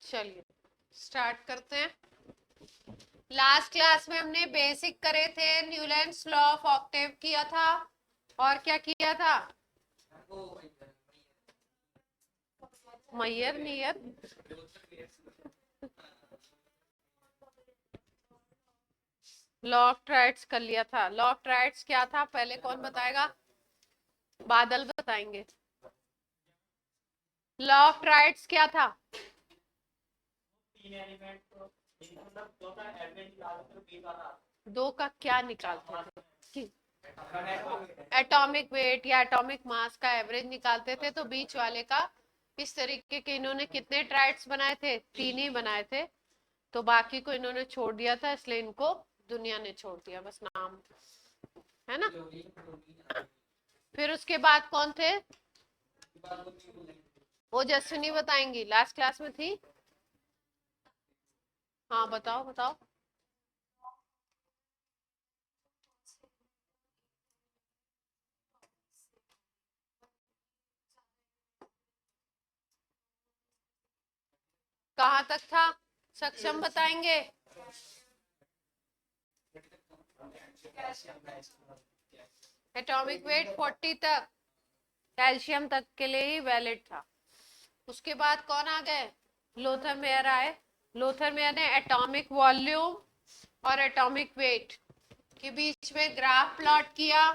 चलिए स्टार्ट करते हैं। लास्ट क्लास में हमने बेसिक करे थे, न्यूलैंड्स लॉ ऑफ ऑक्टेव किया था, और क्या किया था? Maihar near law of triads कर लिया था। लॉ ऑफ ट्राइड्स क्या था पहले कौन बताएगा? बादल बताएंगे। लॉ ऑफ ट्राइड्स क्या था? दो का क्या निकालते थे? एटॉमिक वेट या एटॉमिक मास का एवरेज निकालते थे। तो बीच वाले का इस तरीके के इन्होंने कितने ट्राइड्स बनाए थे? 3 ही बनाए थे। तो बाकी को इन्होंने छोड़ दिया था, इसलिए इनको दुनिया ने छोड़ दिया, बस नाम है ना। फिर उसके बाद कौन थे? वो जसविनी बताएंगी, लास्ट क्लास में थी। हाँ बताओ बताओ। कहाँ तक था? सक्षम बताएंगे। एटॉमिक वेट 40 तक, कैल्शियम तक के लिए ही वैलिड था। उसके बाद कौन आ गए? लोथर मेयर आए। लोथर मेयर ने एटॉमिक वॉल्यूम और एटॉमिक वेट के बीच में ग्राफ प्लॉट किया,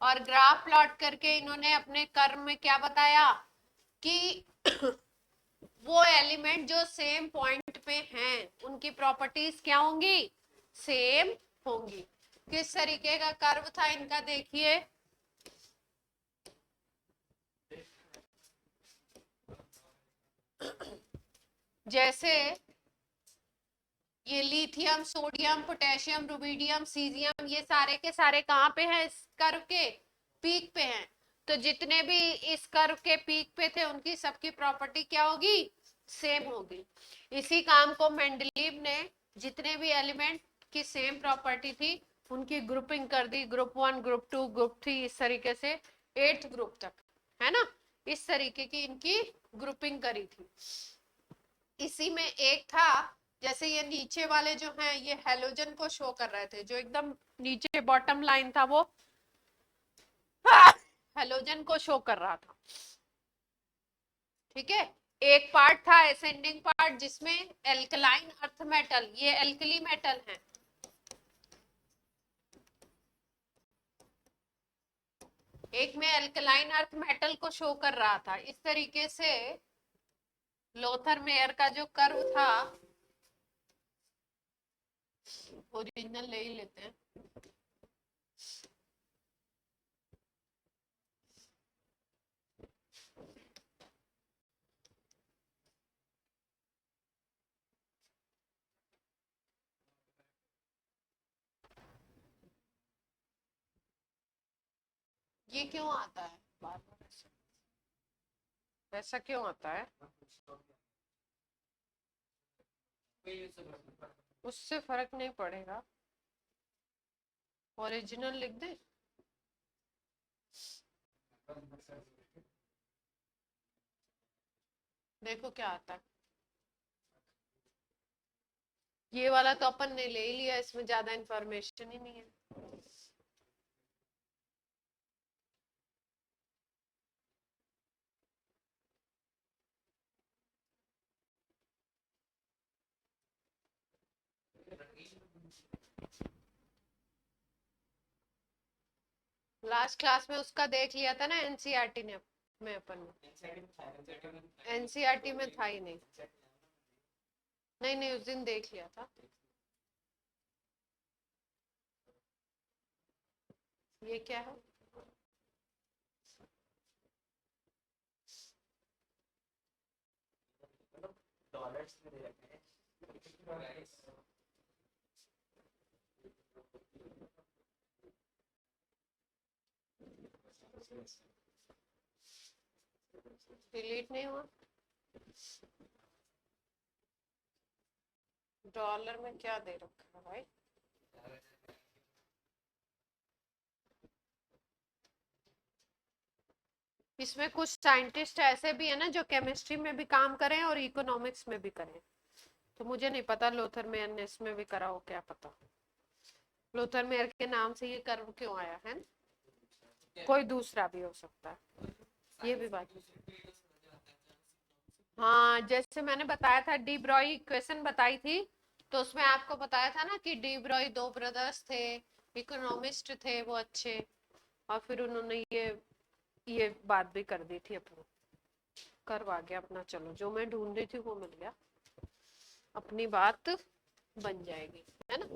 और ग्राफ प्लॉट करके इन्होंने अपने कर्व में क्या बताया कि वो एलिमेंट जो सेम पॉइंट पे हैं उनकी प्रॉपर्टीज क्या होंगी? सेम होंगी। किस तरीके का कर्व था इनका देखिए। जैसे ये lithium, sodium, potassium, rubidium, caesium, ये सारे के सारे कहाँ पे हैं? इस कर्व के पीक पे हैं। तो जितने भी इस कर्व के पीक पे थे उनकी सबकी प्रॉपर्टी क्या होगी? सेम होगी। इसी काम को मेंडलीव ने जितने भी एलिमेंट की सेम प्रॉपर्टी थी उनकी ग्रुपिंग कर दी, ग्रुप 1, ग्रुप 2, ग्रुप 3, इस तरीके से 8th ग्रुप तक, है ना। इस तरीके की इनकी ग्रुपिंग करी थी। इसी में एक था, जैसे ये नीचे वाले जो हैं ये हेलोजन को शो कर रहे थे, जो एकदम नीचे बॉटम लाइन था वो हेलोजन को शो कर रहा था। ठीक है। एक पार्ट था असेंडिंग पार्ट जिसमें एल्कलाइन अर्थ मेटल, ये एल्कली मेटल है, एक में एल्कलाइन अर्थ मेटल को शो कर रहा था। इस तरीके से लोथर मेयर का जो कर्व था, ओरिजिनल ले ही लेते हैं। ये क्यों आता है बार बार ऐसा क्यों आता है? उससे फर्क नहीं पड़ेगा, ओरिजिनल लिख दे। देखो क्या आता है। ये वाला तो अपन ने ले लिया, इसमें ज्यादा इंफॉर्मेशन ही नहीं है। लास्ट क्लास में उसका देख लिया था ना एनसीईआरटी ने, में अपन एनसीईआरटी में था ही नहीं। नहीं नहीं, उस दिन देख लिया था। ये क्या है? डिलीट नहीं हुआ। डॉलर में क्या दे रखा है भाई? इसमें कुछ साइंटिस्ट ऐसे भी है ना जो केमिस्ट्री में भी काम करें और इकोनॉमिक्स में भी करें। तो मुझे नहीं पता लोथर मेयर ने इसमें भी करा हो, क्या पता। लोथर मेयर के नाम से ये कर्व क्यों आया है, कोई दूसरा भी हो सकता है, ये भी बात है। हाँ, जैसे मैंने बताया था डी ब्रॉई इक्वेशन बताई थी, तो उसमें आपको बताया था ना कि डी ब्रॉई दो ब्रदर्स थे, इकोनॉमिस्ट थे वो अच्छे, और फिर उन्होंने ये बात भी कर दी थी अपनी, करवा गया अपना। चलो, जो मैं ढूंढ रही थी वो मिल गया, अपनी बात बन जाएगी, है ना।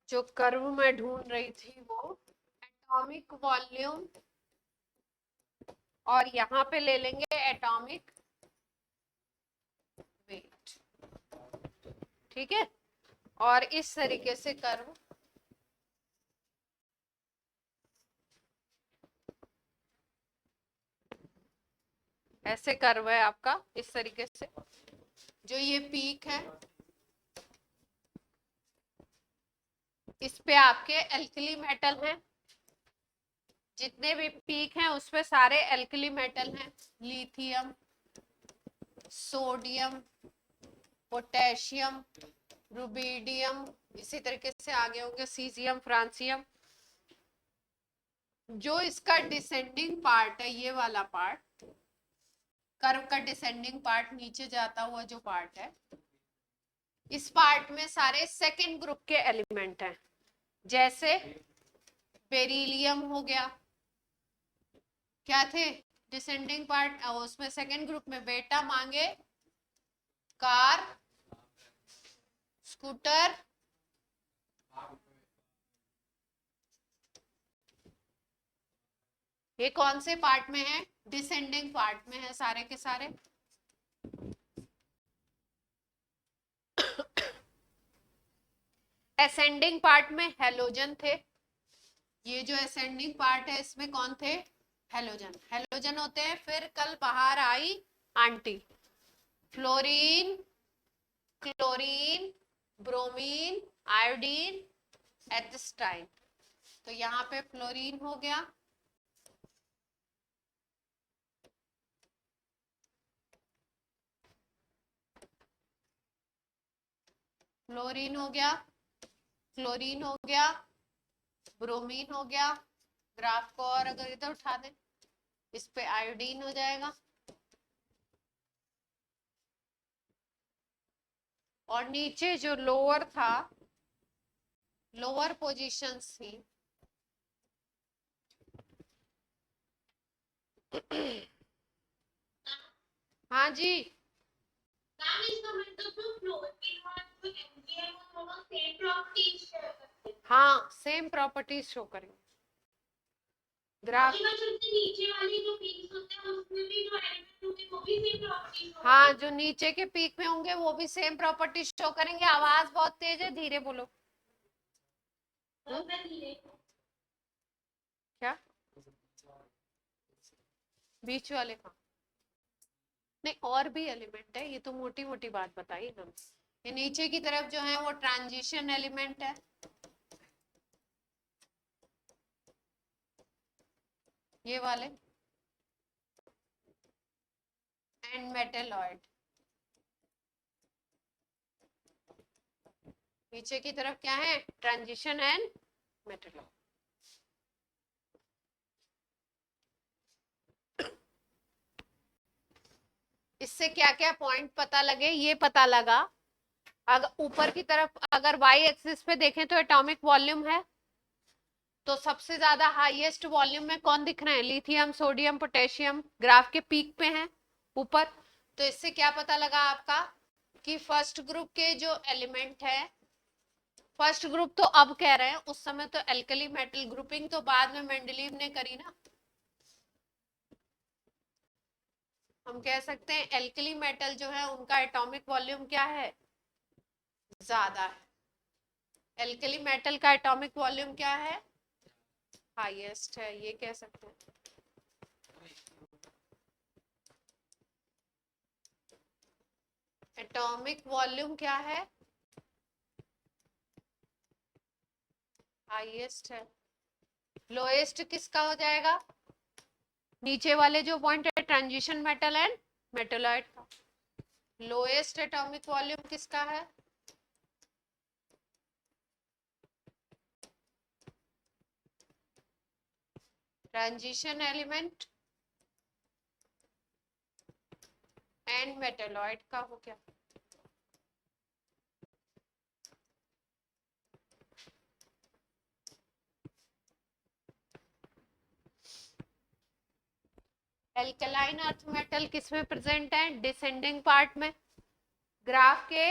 जो कर्व मैं ढूंढ रही थी वो एटॉमिक वॉल्यूम, और यहाँ पे ले लेंगे एटॉमिक वेट, ठीक है। और इस तरीके से कर्व ऐसे कर्व है आपका, इस तरीके से। जो ये पीक है, इस पे आपके एल्कली मेटल हैं, जितने भी पीक हैं उस पे सारे एल्कली मेटल हैं, लिथियम, सोडियम, पोटेशियम, रुबिडियम, इसी तरीके से आगे होंगे सीजियम, फ्रांसियम। जो इसका डिसेंडिंग पार्ट है, ये वाला पार्ट, कर्व का डिसेंडिंग पार्ट, नीचे जाता हुआ जो पार्ट है, इस पार्ट में सारे सेकेंड ग्रुप के एलिमेंट हैं। जैसे बेरिलियम हो गया, क्या थे डिसेंडिंग पार्ट, उसमें सेकेंड ग्रुप में बेटा मांगे, कार, स्कूटर, ये कौन से पार्ट में है, डिसेंडिंग पार्ट में है सारे के सारे। असेंडिंग पार्ट में हेलोजन थे, ये जो असेंडिंग पार्ट है इसमें कौन थे, हेलोजन, हेलोजन होते हैं। फिर कल बाहर आई आंटी, fluorine, chlorine, bromine, iodine, astatine. तो यहाँ पे फ्लोरीन हो गया, फ्लोरीन हो गया, क्लोरीन हो गया, ब्रोमीन हो गया। ग्राफ को और अगर इधर उठा दें, इस पे आयोडीन हो जाएगा। और नीचे जो लोअर था, लोअर पोजीशंस थी, हाँ जी, हाँ सेम प्रॉपर्टीज शो करेंगे। ग्राफ नीचे वाली जो पीक्स होते हैं उसमें भी जो एलिमेंट होंगे वो भी सेम प्रॉपर्टीज, हाँ जो नीचे के पीक में होंगे वो भी सेम प्रॉपर्टीज शो करेंगे। आवाज बहुत तेज है, धीरे बोलो। क्या बीच वाले का नहीं, और भी एलिमेंट है, ये तो मोटी मोटी बात बताई हम। ये नीचे की तरफ जो है वो ट्रांजिशन एलिमेंट है, ये वाले, एंड मेटलॉइड। नीचे की तरफ क्या है, ट्रांजिशन एंड मेटलॉइड। इससे क्या क्या पॉइंट पता लगे, ये पता लगा, अगर ऊपर की तरफ अगर वाई एक्सिस पे देखें तो एटॉमिक वॉल्यूम है, तो सबसे ज्यादा हाईएस्ट वॉल्यूम में कौन दिख रहे हैं, लिथियम, सोडियम, पोटेशियम, ग्राफ के पीक पे हैं ऊपर। तो इससे क्या पता लगा आपका कि फर्स्ट ग्रुप के जो एलिमेंट है, फर्स्ट ग्रुप तो अब कह रहे हैं, उस समय तो एल्कली मेटल ग्रुपिंग तो बाद में मेंडलीव ने करी ना। हम कह सकते हैं एल्कली मेटल जो है उनका एटॉमिक वॉल्यूम क्या है, ज्यादा है। एल्कली मेटल का एटॉमिक वॉल्यूम क्या है, हाईएस्ट है, ये कह सकते हैं। एटॉमिक वॉल्यूम क्या है, हाईएस्ट है। लोएस्ट किसका हो जाएगा? नीचे वाले जो पॉइंट है ट्रांजिशन मेटल एंड मेटलॉइड का। लोएस्ट एटॉमिक वॉल्यूम किसका है? ट्रांजिशन एलिमेंट एंड मेटलॉइड का हो गया। एल्कलाइन अर्थ मेटल किस में प्रेजेंट है? डिसेंडिंग पार्ट में। ग्राफ के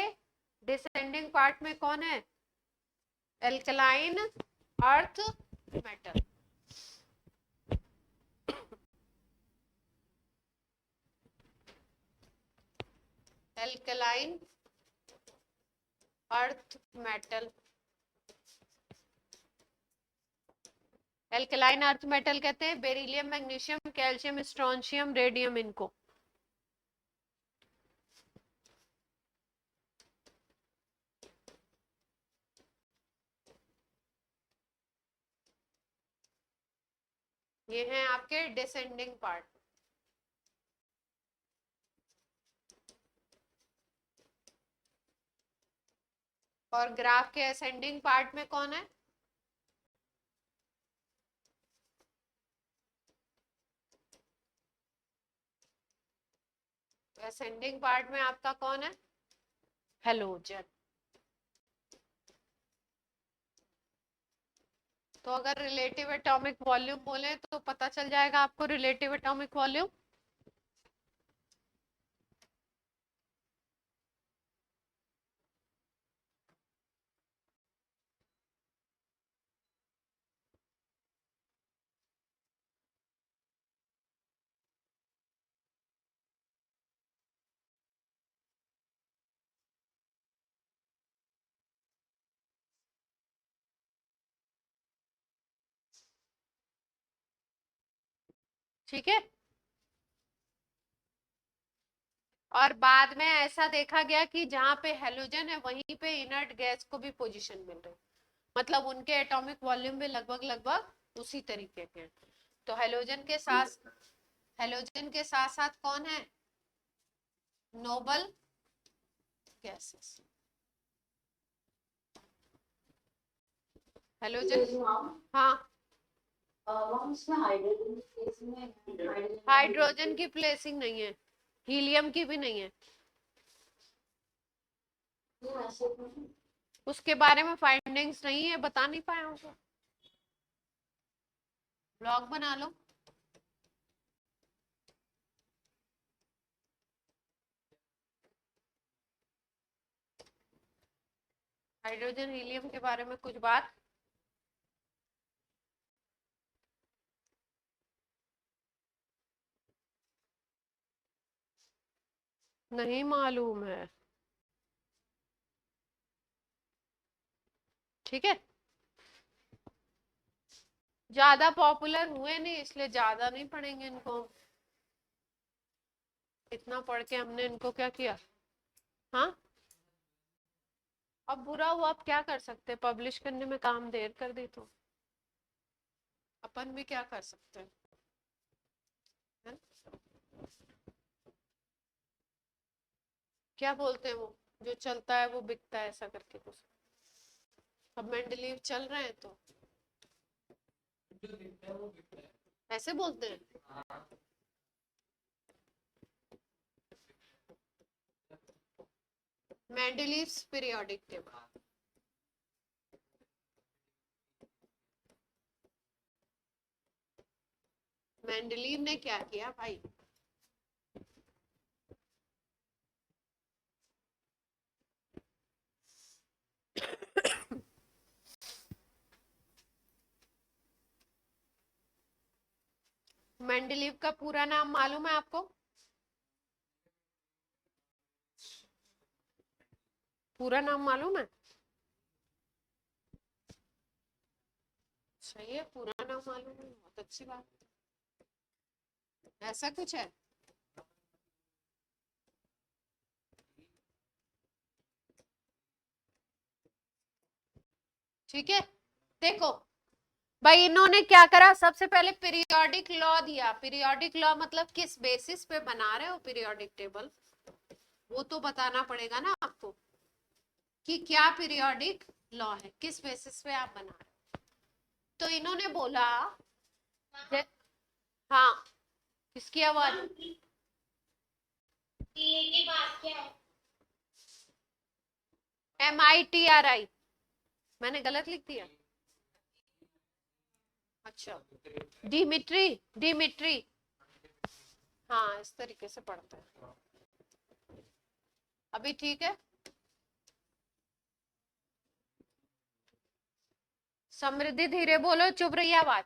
डिसेंडिंग पार्ट में कौन है? Alkaline earth metal. Alkaline earth metal. Alkaline earth metal कहते हैं beryllium, magnesium, calcium, strontium, radium इनको। ये हैं आपके डिसेंडिंग पार्ट। और ग्राफ के असेंडिंग पार्ट में कौन है? असेंडिंग पार्ट में आपका कौन है? हेलोजन। तो अगर रिलेटिव एटॉमिक वॉल्यूम बोले तो पता चल जाएगा आपको रिलेटिव एटॉमिक वॉल्यूम। ठीक है। और बाद में ऐसा देखा गया कि जहां पे हेलोजन है वहीं पे इनर्ट गैस को भी पोजीशन मिल रही, मतलब उनके एटॉमिक वॉल्यूम भी लगभग लगभग उसी तरीके के हैं। तो हेलोजन के साथ साथ कौन है? Noble gases. हेलोजन, हाँ। हाइड्रोजन की प्लेसिंग नहीं है, हीलियम की भी नहीं है। उसके बारे में फाइंडिंग्स नहीं है, बता नहीं पाए होंगे। ब्लॉग बना लो। हाइड्रोजन हीलियम के बारे में कुछ बात नहीं मालूम है। ठीक है, ज्यादा पॉपुलर हुए नहीं इसलिए ज्यादा नहीं पढ़ेंगे इनको। इतना पढ़ के हमने इनको क्या किया? हाँ, अब बुरा हुआ, अब क्या कर सकते हैं, पब्लिश करने में काम देर कर दी तो अपन भी क्या कर सकते हैं, है? क्या बोलते हैं वो, जो चलता है वो बिकता है, ऐसा करके कुछ। अब मेंडलीव चल रहे हैं तो ऐसे बोलते हैं। Mendeleev's periodic table. मेंडलीव ने क्या किया भाई? मेंडलीव का पूरा नाम मालूम है आपको? पूरा नाम मालूम है? सही है, पूरा नाम मालूम है, बहुत अच्छी बात। ऐसा कुछ है? ठीक है, देखो भाई, इन्होंने क्या करा, सबसे पहले पीरियोडिक लॉ दिया। पीरियोडिक लॉ मतलब किस बेसिस पे बना रहे हो पीरियोडिक टेबल, वो तो बताना पड़ेगा ना आपको कि क्या पीरियोडिक लॉ है, किस बेसिस पे आप बना रहे हो। तो इन्होंने बोला हाँ, किसकी आवाज, MITRI, मैंने गलत लिख दिया। अच्छा, डिमिट्री, डिमिट्री, हाँ इस तरीके से पढ़ते हैं। अभी ठीक है। समृद्धि धीरे बोलो, चुप रही आवाज।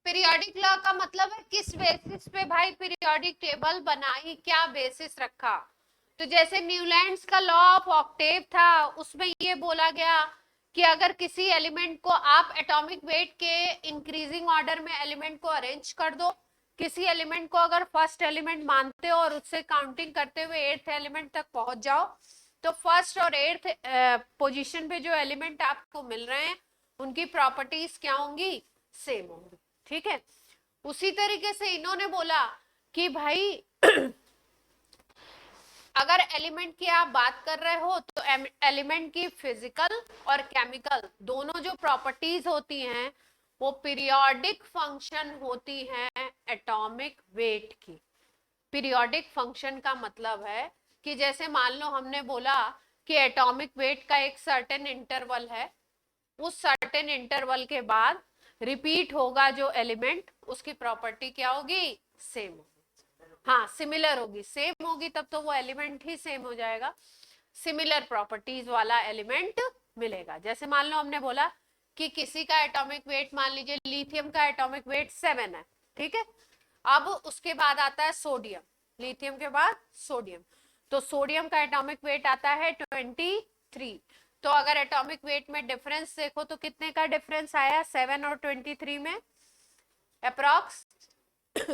पीरियोडिक लॉ का मतलब है किस बेसिस पे भाई पीरियोडिक टेबल बनाई, क्या बेसिस रखा। तो जैसे न्यूलैंड्स का लॉ ऑफ ऑक्टेव था, उसमें ये बोला गया कि अगर किसी एलिमेंट को आप एटॉमिक वेट के इंक्रीजिंग ऑर्डर में एलिमेंट को अरेंज कर दो, किसी एलिमेंट को अगर फर्स्ट एलिमेंट मानते हो और उससे काउंटिंग करते हुए एट्थ एलिमेंट तक पहुंच जाओ, तो फर्स्ट और एट्थ पोजीशन पे जो एलिमेंट आपको मिल रहे हैं उनकी प्रॉपर्टीज क्या होंगी, सेम होंगी। ठीक है, उसी तरीके से इन्होंने बोला कि भाई अगर एलिमेंट की आप बात कर रहे हो तो एलिमेंट की फिजिकल और केमिकल दोनों जो प्रॉपर्टीज होती हैं वो पीरियोडिक फंक्शन होती हैं एटॉमिक वेट की। पीरियोडिक फंक्शन का मतलब है कि जैसे मान लो हमने बोला कि एटॉमिक वेट का एक सर्टेन इंटरवल है, उस सर्टेन इंटरवल के बाद रिपीट होगा जो एलिमेंट, उसकी प्रॉपर्टी क्या होगी, सेम होगी। हाँ सिमिलर होगी, सेम होगी तब तो वो एलिमेंट ही सेम हो जाएगा, सिमिलर प्रॉपर्टीज वाला एलिमेंट मिलेगा। जैसे मान लो हमने बोला कि किसी का एटॉमिक वेट, मान लीजिए लिथियम का एटॉमिक वेट 7 है, ठीक है। अब उसके बाद आता है सोडियम, लिथियम के बाद सोडियम, तो सोडियम का एटॉमिक वेट आता है 23। तो अगर एटॉमिक वेट में डिफरेंस देखो तो कितने का डिफरेंस आया 7 और 23 में, अप्रॉक्स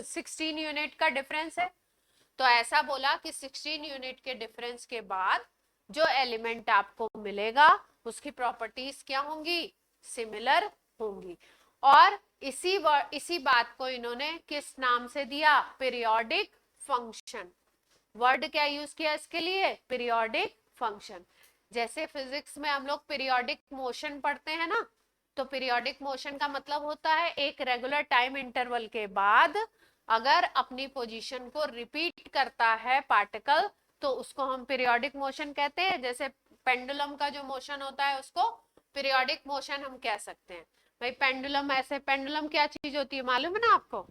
16 यूनिट का डिफरेंस है। तो ऐसा बोला कि 16 यूनिट के डिफरेंस के बाद जो एलिमेंट आपको मिलेगा उसकी प्रॉपर्टीज क्या होंगी, सिमिलर होंगी। और इसी बात को इन्होंने किस नाम से दिया, पीरियोडिक फंक्शन। वर्ड क्या यूज किया इसके लिए, पीरियोडिक फंक्शन। जैसे फिजिक्स में हम लोग पीरियोडिक मोशन पढ़ते हैं ना, तो पीरियोडिक मोशन का मतलब होता है एक रेगुलर टाइम इंटरवल के बाद अगर अपनी पोजीशन को रिपीट करता है पार्टिकल, तो उसको हम पीरियोडिक मोशन कहते हैं। जैसे पेंडुलम का जो मोशन होता है उसको पीरियोडिक मोशन हम कह सकते हैं। भाई पेंडुलम, ऐसे पेंडुलम क्या चीज होती है मालूम है ना आपको,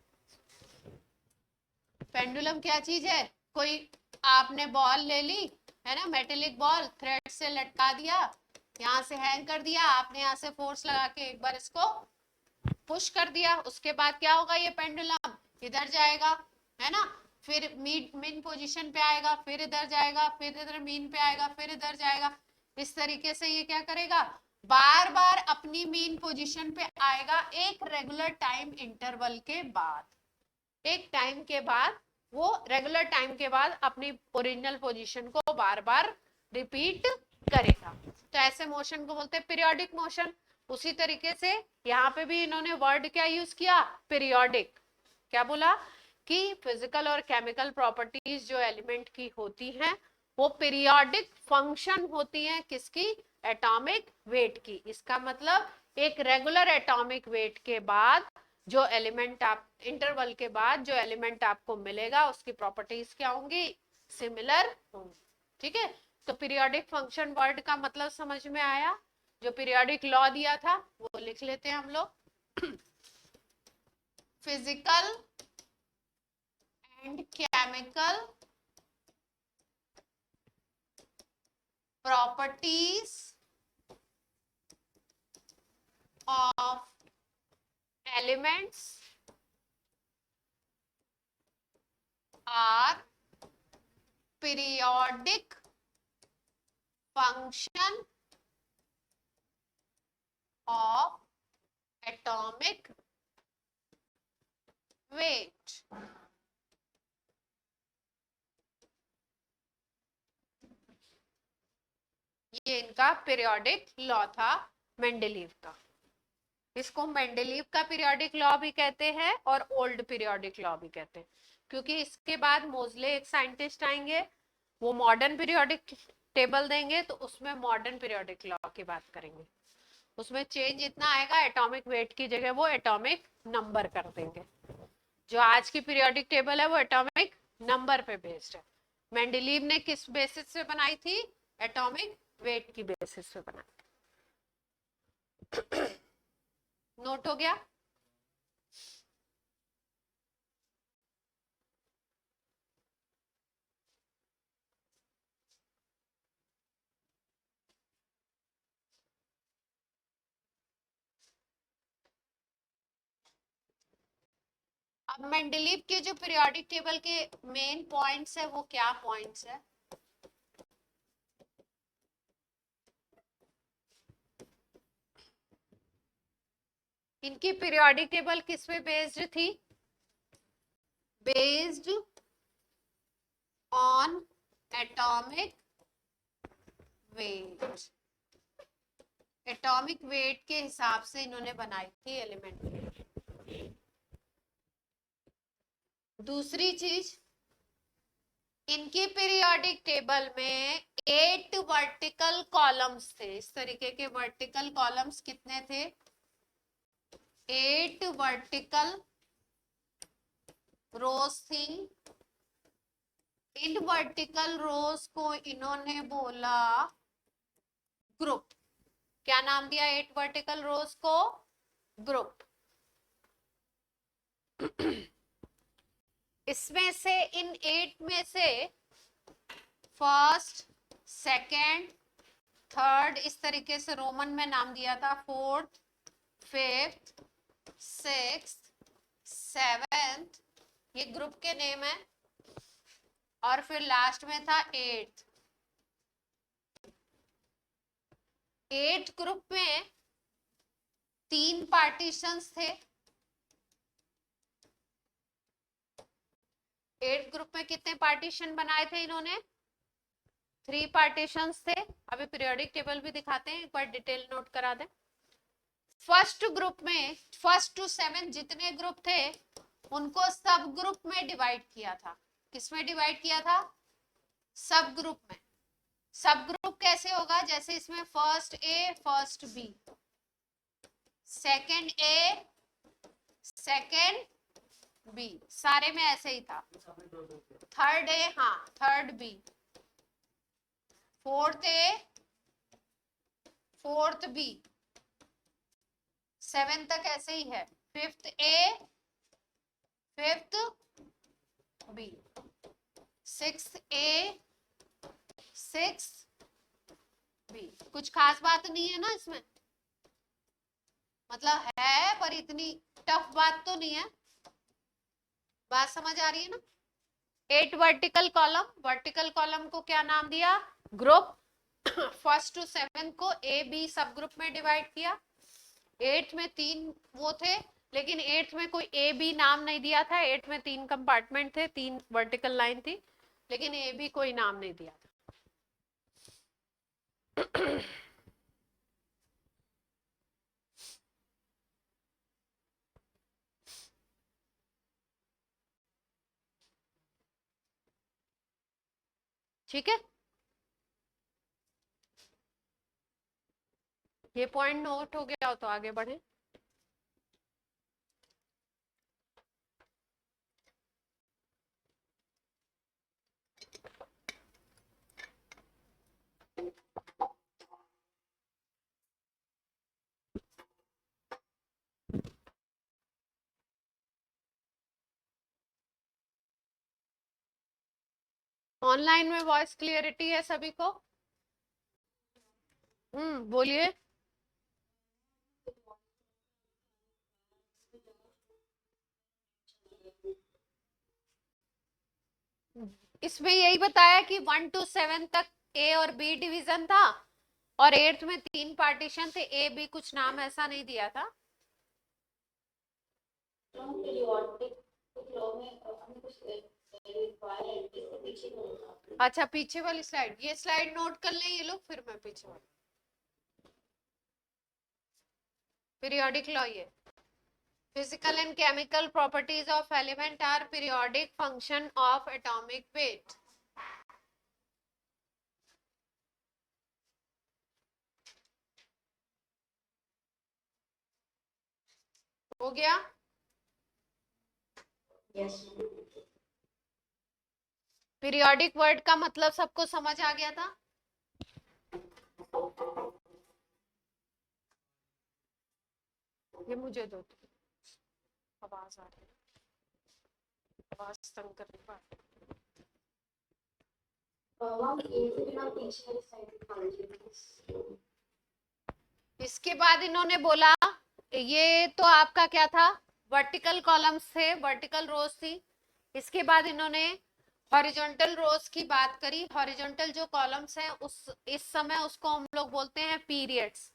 पेंडुलम क्या चीज है, कोई आपने बॉल ले ली है ना, मेटेलिक बॉल, थ्रेड से लटका दिया, यहाँ से हैंग कर दिया आपने, यहाँ से फोर्स लगा के एक बार इसको पुश कर दिया, उसके बाद क्या होगा, ये पेंडुलम इधर जाएगा है ना, फिर मीन पोजीशन पे आएगा, फिर इधर जाएगा, फिर इधर मीन पे आएगा, फिर इधर जाएगा। इस तरीके से ये क्या करेगा, बार बार अपनी मीन पोजीशन पे आएगा एक रेगुलर टाइम इंटरवल के बाद। एक टाइम के बाद वो रेगुलर टाइम के बाद अपनी ओरिजिनल पोजीशन को बार बार रिपीट करेगा। तो ऐसे मोशन को बोलते हैं पीरियोडिक मोशन। उसी तरीके से यहाँ पे भी इन्होंने वर्ड क्या यूज किया, पीरियोडिक। क्या बोला कि फिजिकल और केमिकल प्रॉपर्टीज जो एलिमेंट की होती हैं वो पीरियोडिक फंक्शन होती हैं, किसकी, एटॉमिक वेट की। इसका मतलब एक रेगुलर एटॉमिक वेट के बाद जो एलिमेंट आप इंटरवल के बाद जो एलिमेंट आपको मिलेगा उसकी प्रॉपर्टीज क्या होंगी, सिमिलर होंगी। ठीक है, तो पीरियोडिक फंक्शन वर्ड का मतलब समझ में आया। जो पीरियोडिक लॉ दिया था वो लिख लेते हैं हम लोग। Physical and chemical properties of elements are periodic function of atomic weight. ये इनका पीरियोडिक लॉ था। मेंडेलीव का। इसको मेंडेलीव का पीरियोडिक लॉ भी कहते हैं और ओल्ड पीरियोडिक लॉ भी कहते हैं, क्योंकि इसके बाद मोजले एक साइंटिस्ट आएंगे, वो मॉडर्न पीरियोडिक टेबल देंगे, तो उसमें मॉडर्न पीरियोडिक लॉ की बात करेंगे। उसमें चेंज इतना आएगा, एटॉमिक वेट की जगह वो एटॉमिक नंबर कर देंगे। जो आज की पीरियोडिक टेबल है वो एटॉमिक नंबर पे बेस्ड है। मेंडेलीव ने किस बेसिस पे बनाई थी? एटॉमिक वेट की बेसिस पे बनाई। नोट हो गया? अब मेंडेलीव के जो पीरियोडिक टेबल के मेन पॉइंट्स है वो क्या पॉइंट्स है? इनकी पीरियोडिक टेबल किस पे बेस्ड थी? Based on atomic weight. Atomic weight के हिसाब से इन्होंने बनाई थी एलिमेंट। दूसरी चीज, इनकी पीरियोडिक टेबल में 8 वर्टिकल कॉलम्स थे। इस तरीके के वर्टिकल कॉलम्स कितने थे? 8 वर्टिकल रोज थी। इन वर्टिकल रोज को इन्होंने बोला ग्रुप। क्या नाम दिया 8 वर्टिकल रोज को? ग्रुप। इसमें से इन 8 में से फर्स्ट, सेकंड, थर्ड, इस तरीके से रोमन में नाम दिया था, फोर्थ, फिफ्थ, सिक्स्थ, सेवेंथ, ये ग्रुप के नेम है। और फिर लास्ट में था एट्थ। 8 ग्रुप में 3 पार्टीशंस थे। 8 ग्रुप में कितने पार्टीशन बनाए थे इन्होंने? 3 पार्टीशंस थे। अभी पीरियोडिक टेबल भी दिखाते हैं, एक बार डिटेल नोट करा दें। फर्स्ट ग्रुप में फर्स्ट टू 7 जितने ग्रुप थे उनको सब ग्रुप में डिवाइड किया था। किसमें डिवाइड किया था? सब ग्रुप में। सब ग्रुप कैसे होगा? जैसे इसमें first A, first B, second A, second B, सारे में ऐसे ही था। थर्ड ए, हाँ, third B, fourth A, fourth B, 7 तक ऐसे ही है। Fifth A, fifth B, sixth A, sixth B. कुछ खास बात नहीं है ना इसमें, मतलब है पर इतनी टफ बात तो नहीं है। बात समझ आ रही है ना? 8 वर्टिकल कॉलम, वर्टिकल कॉलम को क्या नाम दिया? ग्रुप। फर्स्ट टू 7 को ए बी सब ग्रुप में डिवाइड किया। 8 में 3 वो थे, लेकिन 8 में कोई ए बी नाम नहीं दिया था। 8 में 3 कंपार्टमेंट थे, 3 वर्टिकल लाइन थी, लेकिन ए बी कोई नाम नहीं दिया था। ठीक है, ये पॉइंट नोट हो गया हो तो आगे बढ़े। ऑनलाइन में वॉइस क्लियरिटी है सभी को? बोलिए। इसमें यही बताया कि 1 to 7 तक ए और बी डिवीजन था, और 8th में 3 पार्टीशन थे। ए बी कुछ नाम ऐसा नहीं दिया था। अच्छा, पीछे वाली स्लाइड, ये स्लाइड नोट कर लें ये लोग, फिर मैं पीछे वाली। पीरियोडिक लॉ ये physical and chemical properties of element are periodic function of atomic weight. हो गया? यस पीरियोडिक वर्ड का मतलब सबको समझ आ गया था? ये मुझे दो, आवाज आ रही है, आवाज तंग कर रही है। इसके बाद इन्होंने बोला, ये तो आपका क्या था, वर्टिकल कॉलम्स थे, वर्टिकल रोज थी। इसके बाद इन्होंने हॉरिजॉन्टल रोज की बात करी। हॉरिजॉन्टल जो कॉलम्स हैं उस इस समय उसको हम लोग बोलते हैं पीरियड्स।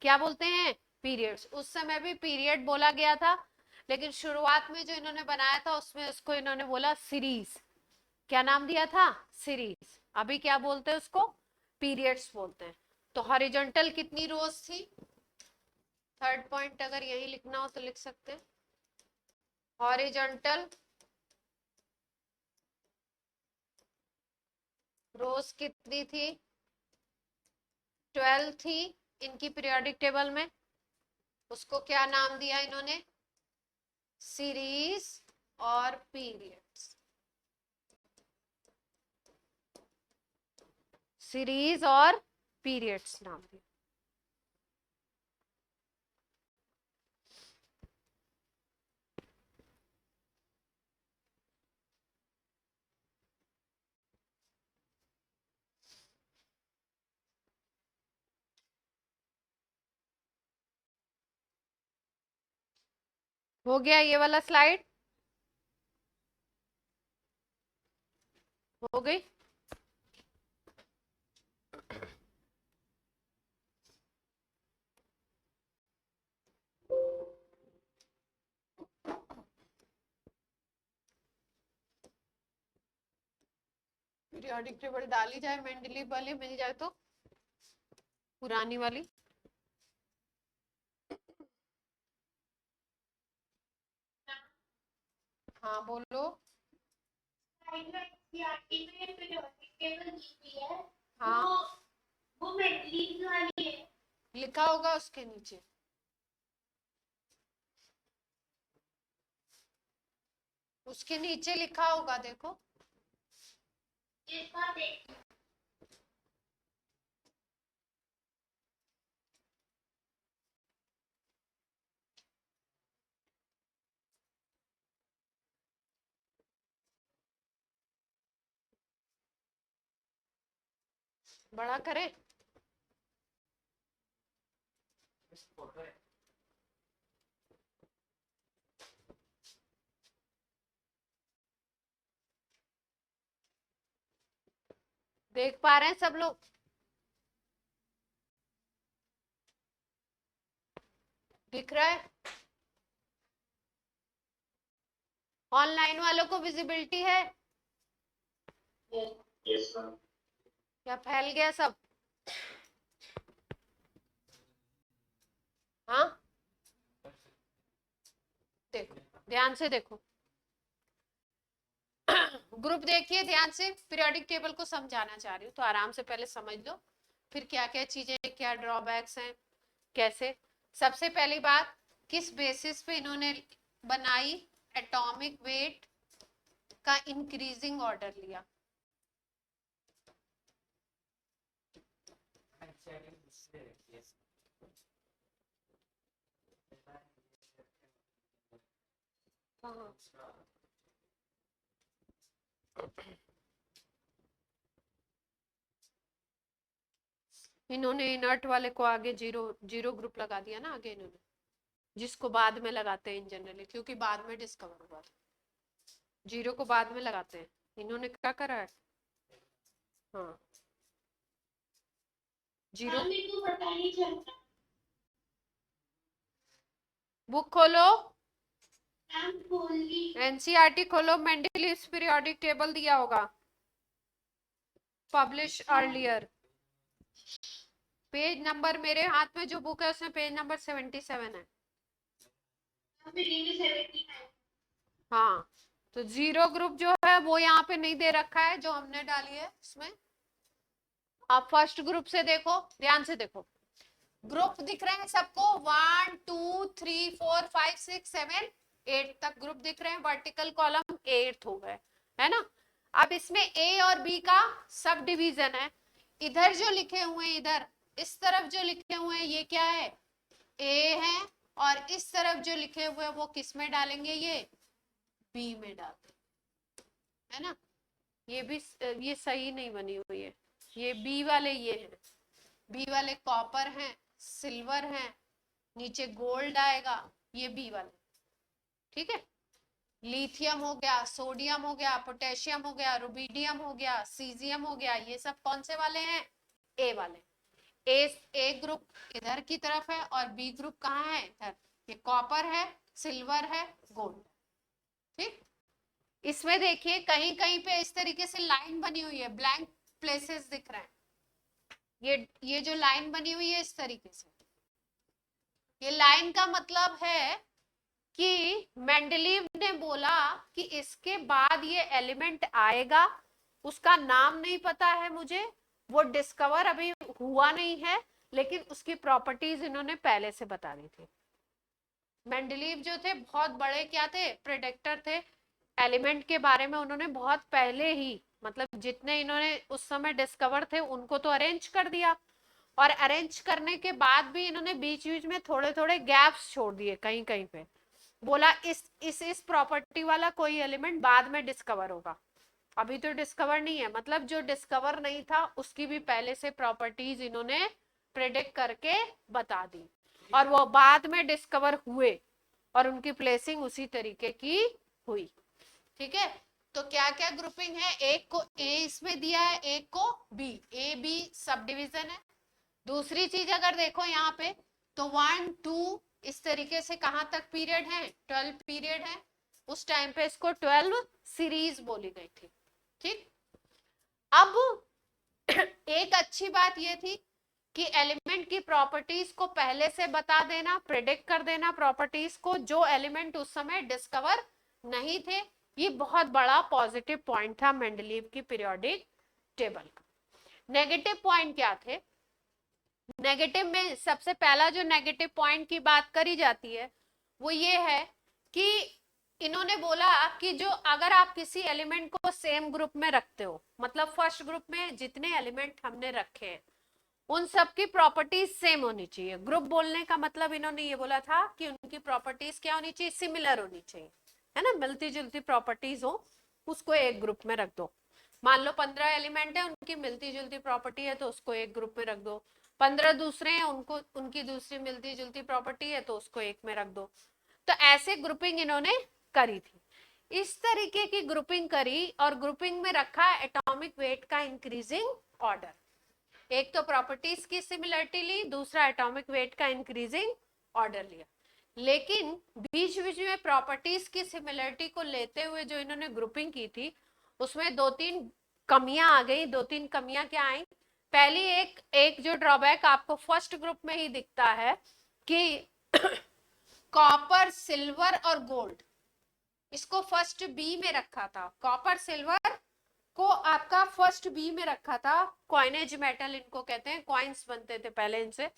क्या बोलते हैं? पीरियड्स। उस समय भी पीरियड बोला गया था, लेकिन शुरुआत में जो इन्होंने बनाया था उसमें उसको इन्होंने बोला सीरीज। क्या नाम दिया था? सीरीज। अभी क्या बोलते हैं उसको? पीरियड्स बोलते हैं। तो हॉरिजॉन्टल कितनी रोज थी? थर्ड पॉइंट अगर यही लिखना हो तो लिख सकते हैं। हॉरिजॉन्टल रोज कितनी थी? 12 थी इनकी पीरियोडिक टेबल में। उसको क्या नाम दिया इन्होंने? सीरीज और पीरियड्स। सीरीज और पीरियड्स नाम दिया। हो गया ये वाला स्लाइड? हो गई? पीरियोडिक टेबल डाली जाए, मेंडलीव वाली मिल जाए तो, पुरानी वाली। हाँ बोलो। हाँ वो मेटलीज वाली है। लिखा होगा उसके नीचे। उसके नीचे लिखा होगा, देखो। इसका देख बड़ा करे? देख पा रहे हैं सब लोग? दिख रहा है? ऑनलाइन वालों को विजिबिलिटी है? Yes sir. क्या फैल गया सब? हाँ देखो, ध्यान से देखो। ग्रुप देखिए ध्यान से। पीरियोडिक टेबल को समझाना चाह रही हूँ तो आराम से पहले समझ लो, फिर क्या क्या चीजें, क्या ड्रॉबैक्स हैं, कैसे। सबसे पहली बात, किस बेसिस पे इन्होंने बनाई? एटॉमिक वेट का इंक्रीजिंग ऑर्डर लिया। हाँ। इन्होंने इनर्ट वाले को आगे जीरो जीरो ग्रुप लगा दिया ना आगे इन्होंने, जिसको बाद में लगाते हैं इन जनरली, क्योंकि बाद में डिस्कवर हुआ था। जीरो को बाद में लगाते हैं। इन्होंने क्या करा है? हाँ जीरो। पता नहीं चलता। बुक खोलो, खोल ली। एनसीईआरटी खोलो, मेंडलीव्स पीरियोडिक टेबल दिया होगा, पब्लिश अर्लियर। पेज नंबर मेरे हाथ में जो बुक है उसमें पेज नंबर 77 है। हाँ, तो जीरो ग्रुप जो है वो यहाँ पे नहीं दे रखा है जो हमने डाली है इसमें। आप फर्स्ट ग्रुप से देखो, ध्यान से देखो, ग्रुप दिख रहे हैं सबको, 1 2 3 4 5 6 7 8 तक ग्रुप दिख रहे हैं, वर्टिकल कॉलम 8 हो गए, है ना। अब इसमें ए और बी का सब डिवीजन है। इधर जो लिखे हुए हैं, इधर इस तरफ जो लिखे हुए हैं ये क्या है, ए है, और इस तरफ जो लिखे हुए हैं वो किस में डालेंगे, ये बी में डालते, है ना। ये भी ये सही नहीं बनी हुई है, ये बी वाले ये हैं, बी वाले कॉपर हैं, सिल्वर हैं, नीचे गोल्ड आएगा, ये बी वाले, ठीक है। लिथियम हो गया, सोडियम हो गया, पोटेशियम हो गया, रुबिडियम हो गया, सीजियम हो गया, ये सब कौन से वाले हैं, ए वाले। ए ग्रुप इधर की तरफ है और बी ग्रुप कहाँ है, इधर। ये कॉपर है, सिल्वर है, गोल्ड, ठीक। इसमें देखिए कहीं कहीं पे इस तरीके से लाइन बनी हुई है, ब्लैंक प्लेसेस दिख रहे हैं। ये जो लाइन बनी हुई है इस तरीके से, ये लाइन का मतलब है कि मेंडलीव ने बोला कि इसके बाद ये एलिमेंट आएगा, उसका नाम नहीं पता है मुझे, वो डिस्कवर अभी हुआ नहीं है, लेकिन उसकी प्रॉपर्टीज इन्होंने पहले से बता दी थी। मेंडलीव जो थे बहुत बड़े क्या थे, प्रेडिक्टर थे एलिमेंट के बारे में। उन्होंने बहुत पहले ही, मतलब जितने इन्होंने उस समय डिस्कवर थे उनको तो अरेंज कर दिया, और अरेंज करने के बाद भी इन्होंने बीच बीच में थोड़े थोड़े गैप्स छोड़ दिए कहीं कहीं पे। बोला इस प्रॉपर्टी वाला कोई एलिमेंट बाद में डिस्कवर होगा, अभी तो डिस्कवर नहीं है, मतलब जो डिस्कवर नहीं था उसकी भी पहले से प्रॉपर्टीज इन्होंने प्रेडिक्ट करके बता दी, और वो बाद में डिस्कवर हुए और उनकी प्लेसिंग उसी तरीके की हुई, ठीक है। तो क्या क्या ग्रुपिंग है, एक को ए इसमें दिया है, एक को B, A B subdivision है। दूसरी चीज अगर देखो यहाँ पे, तो 1 2 इस तरीके से कहां तक पीरियड है, 12 पीरियड है। उस टाइम पे इसको 12 सीरीज बोली गई थी, ठीक। अब एक अच्छी बात ये थी कि एलिमेंट की प्रॉपर्टीज को पहले से बता देना, प्रेडिक्ट कर देना प्रॉपर्टीज को, जो एलिमेंट उस समय डिस्कवर नहीं थे। ये बहुत बड़ा पॉजिटिव पॉइंट था मेंडलीव की पीरियोडिक टेबल का। नेगेटिव पॉइंट क्या थे, नेगेटिव में सबसे पहला जो नेगेटिव पॉइंट की बात करी जाती है वो ये है कि इन्होंने बोला कि जो अगर आप किसी एलिमेंट को सेम ग्रुप में रखते हो, मतलब फर्स्ट ग्रुप में जितने एलिमेंट हमने रखे हैं उन सब की प्रॉपर्टीज सेम होनी चाहिए। ग्रुप बोलने का मतलब इन्होंने ये बोला था कि उनकी प्रॉपर्टीज क्या होनी चाहिए, सिमिलर होनी चाहिए, है ना, मिलती जुलती प्रॉपर्टीज हो, उसको एक ग्रुप में रख दो। मान लो 15 एलिमेंट है, उनकी मिलती जुलती प्रॉपर्टी है तो उसको एक ग्रुप में रख दो। 15 दूसरे हैं, उनको उनकी दूसरी मिलती जुलती प्रॉपर्टी है तो उसको एक में रख दो। तो ऐसे ग्रुपिंग इन्होंने करी थी, इस तरीके की ग्रुपिंग करी, और ग्रुपिंग में रखा एटॉमिक वेट का इंक्रीजिंग ऑर्डर। एक तो प्रॉपर्टीज की सिमिलरिटी ली, दूसरा एटॉमिक वेट का इंक्रीजिंग ऑर्डर लिया। लेकिन बीच बीच में प्रॉपर्टीज की सिमिलरिटी को लेते हुए जो इन्होंने ग्रुपिंग की थी उसमें दो तीन कमियां आ गई। दो तीन कमियां क्या आई, पहली एक जो ड्रॉबैक आपको फर्स्ट ग्रुप में ही दिखता है कि कॉपर सिल्वर और गोल्ड, इसको फर्स्ट बी में रखा था, कॉपर सिल्वर को आपका फर्स्ट बी में रखा था। कॉइनेज मेटल इनको कहते हैं, कॉइन्स बनते थे पहले इनसे।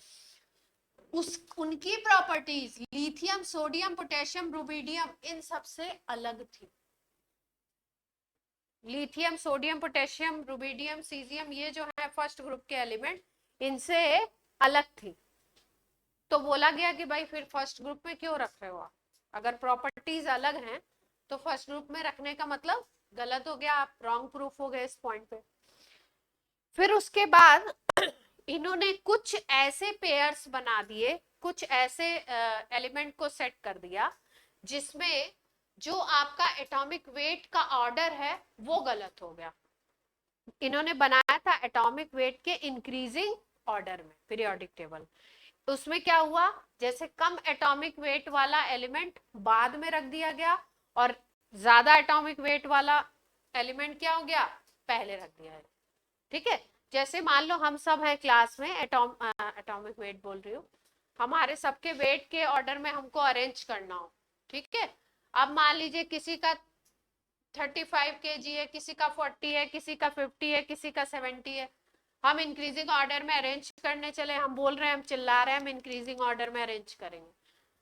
उनकी properties lithium sodium potassium rubidium इन सबसे अलग थी। Lithium sodium potassium rubidium caesium ये जो है फर्स्ट ग्रुप के एलिमेंट इनसे अलग थी। तो बोला गया कि भाई फिर फर्स्ट ग्रुप में क्यों रख रहे हो आप, अगर प्रॉपर्टीज अलग हैं तो फर्स्ट ग्रुप में रखने का मतलब गलत हो गया, आप रॉन्ग प्रूफ हो गए इस पॉइंट पे। फिर उसके बाद इन्होंने कुछ ऐसे पेयर्स बना दिए, कुछ ऐसे एलिमेंट को सेट कर दिया जिसमें जो आपका एटॉमिक वेट का ऑर्डर है वो गलत हो गया। इन्होंने बनाया था एटॉमिक वेट के इंक्रीजिंग ऑर्डर में पीरियोडिक टेबल। उसमें क्या हुआ, जैसे कम एटॉमिक वेट वाला एलिमेंट बाद में रख दिया गया और ज्यादा एटॉमिक वेट वाला एलिमेंट क्या हो गया, पहले रख दिया है, ठीक है। जैसे मान लो हम सब है क्लास में, एटॉमिक वेट बोल रही हूँ, हमारे सबके वेट के ऑर्डर में हमको अरेंज करना हो, ठीक है। अब मान लीजिए किसी का 35 kg है, किसी का 40 है, किसी का 50 है, किसी का 70 है। हम इंक्रीजिंग ऑर्डर में अरेंज करने चले, हम बोल रहे हैं, हम चिल्ला रहे हैं, हम इंक्रीजिंग ऑर्डर में अरेंज करेंगे।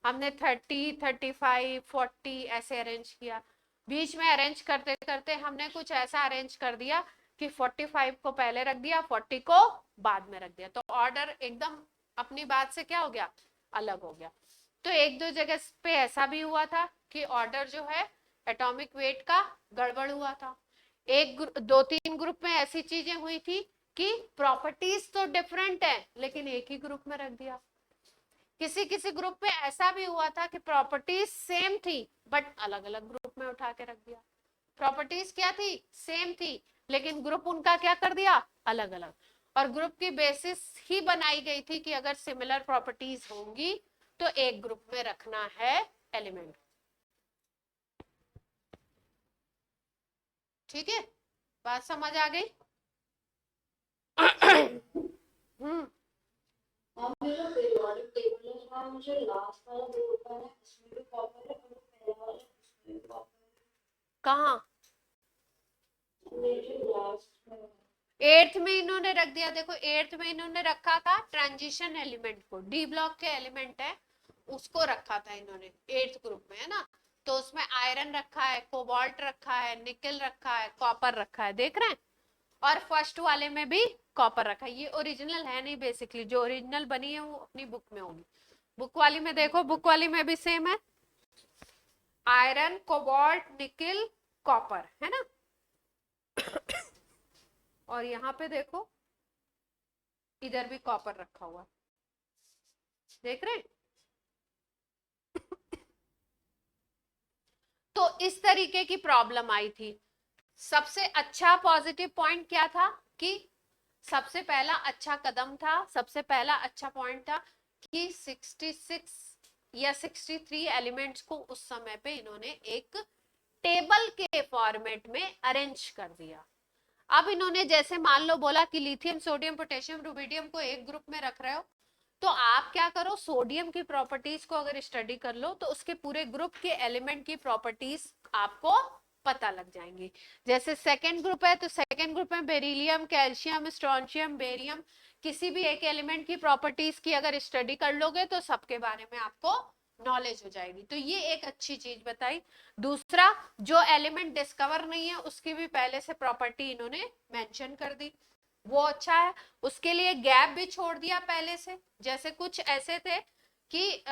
हमने 30, 35, 40 ऐसे अरेंज किया। बीच में अरेंज करते करते हमने कुछ ऐसा अरेंज कर दिया कि 45 को पहले रख दिया, 40 को बाद में रख दिया, तो ऑर्डर एकदम अपनी बात से क्या हो गया, अलग हो गया। तो एक दो जगह पे ऐसा भी हुआ था कि ऑर्डर जो है एटॉमिक वेट का गड़बड़ हुआ था। एक दो तीन ग्रुप में ऐसी चीजें हुई थी कि प्रॉपर्टीज तो डिफरेंट है लेकिन एक ही ग्रुप में रख दिया। किसी किसी ग्रुप में ऐसा भी हुआ था कि प्रॉपर्टीज सेम थी बट अलग अलग ग्रुप में उठा के रख दिया। प्रॉपर्टीज क्या थी, सेम थी, लेकिन ग्रुप उनका क्या कर दिया, अलग अलग। और ग्रुप की बेसिस ही बनाई गई थी कि अगर सिमिलर प्रॉपर्टीज होंगी तो एक ग्रुप में रखना है एलिमेंट। ठीक है, बात समझ आ गई? हाँ, मेरा पीरियोडिक टेबल है, हाँ मुझे लास्ट वाला जो होता है उसमें भी कॉपर है और पहला वाला उसमें भी कॉपर है। कहाँ? मेरे लास्ट में 8th में इन्होंने रख दिया, देखो 8th में इन्होंने रखा था ट्रांजिशन एलिमेंट को, डी ब्लॉक के एलिमेंट है उसको रखा था इन्होंने 8th ग्रुप में, है ना। तो उसमें आयरन रखा है, कोबाल्ट रखा है, निकल रखा है, कॉपर रखा है, देख रहे हैं। और फर्स्ट वाले में भी कॉपर रखा है। ये ओरिजिनल है नहीं, बेसिकली जो ओरिजिनल बनी है वो अपनी बुक में होगी। बुक वाली में देखो, बुक वाली में भी सेम है, आयरन, कोबाल्ट, निकल, कॉपर, है ना। और यहाँ पे देखो इधर भी कॉपर रखा हुआ, देख रहे हैं। तो इस तरीके की प्रॉब्लम आई थी। सबसे अच्छा पॉजिटिव पॉइंट क्या था कि सबसे पहला अच्छा कदम था, सबसे पहला अच्छा पॉइंट था कि 66 या 63 एलिमेंट्स को उस समय पे इन्होंने एक टेबल के फॉर्मेट में अरेंज कर दिया। अब इन्होंने जैसे मान लो बोला कि लिथियम, सोडियम, पोटेशियम, रुबिडियम को एक ग्रुप में रख रहे हो, तो आप क्या करो, सोडियम की प्रॉपर्टीज को अगर स्टडी कर लो तो उसके पूरे ग्रुप के एलिमेंट की प्रॉपर्टीज आपको पता लग जाएंगी। जैसे सेकेंड ग्रुप है तो सेकेंड ग्रुप में बेरिलियम, कैल्शियम, स्ट्रोंशियम, बेरियम, किसी भी एक एलिमेंट की प्रॉपर्टीज की अगर स्टडी कर लोगे तो सबके बारे में आपको नॉलेज हो जाएगी। तो ये एक अच्छी चीज बताई। दूसरा, जो एलिमेंट डिस्कवर नहीं है उसकी भी पहले से प्रॉपर्टी इन्होंने मेंशन कर दी, वो अच्छा है। उसके लिए गैप भी छोड़ दिया पहले से, जैसे कुछ ऐसे थे कि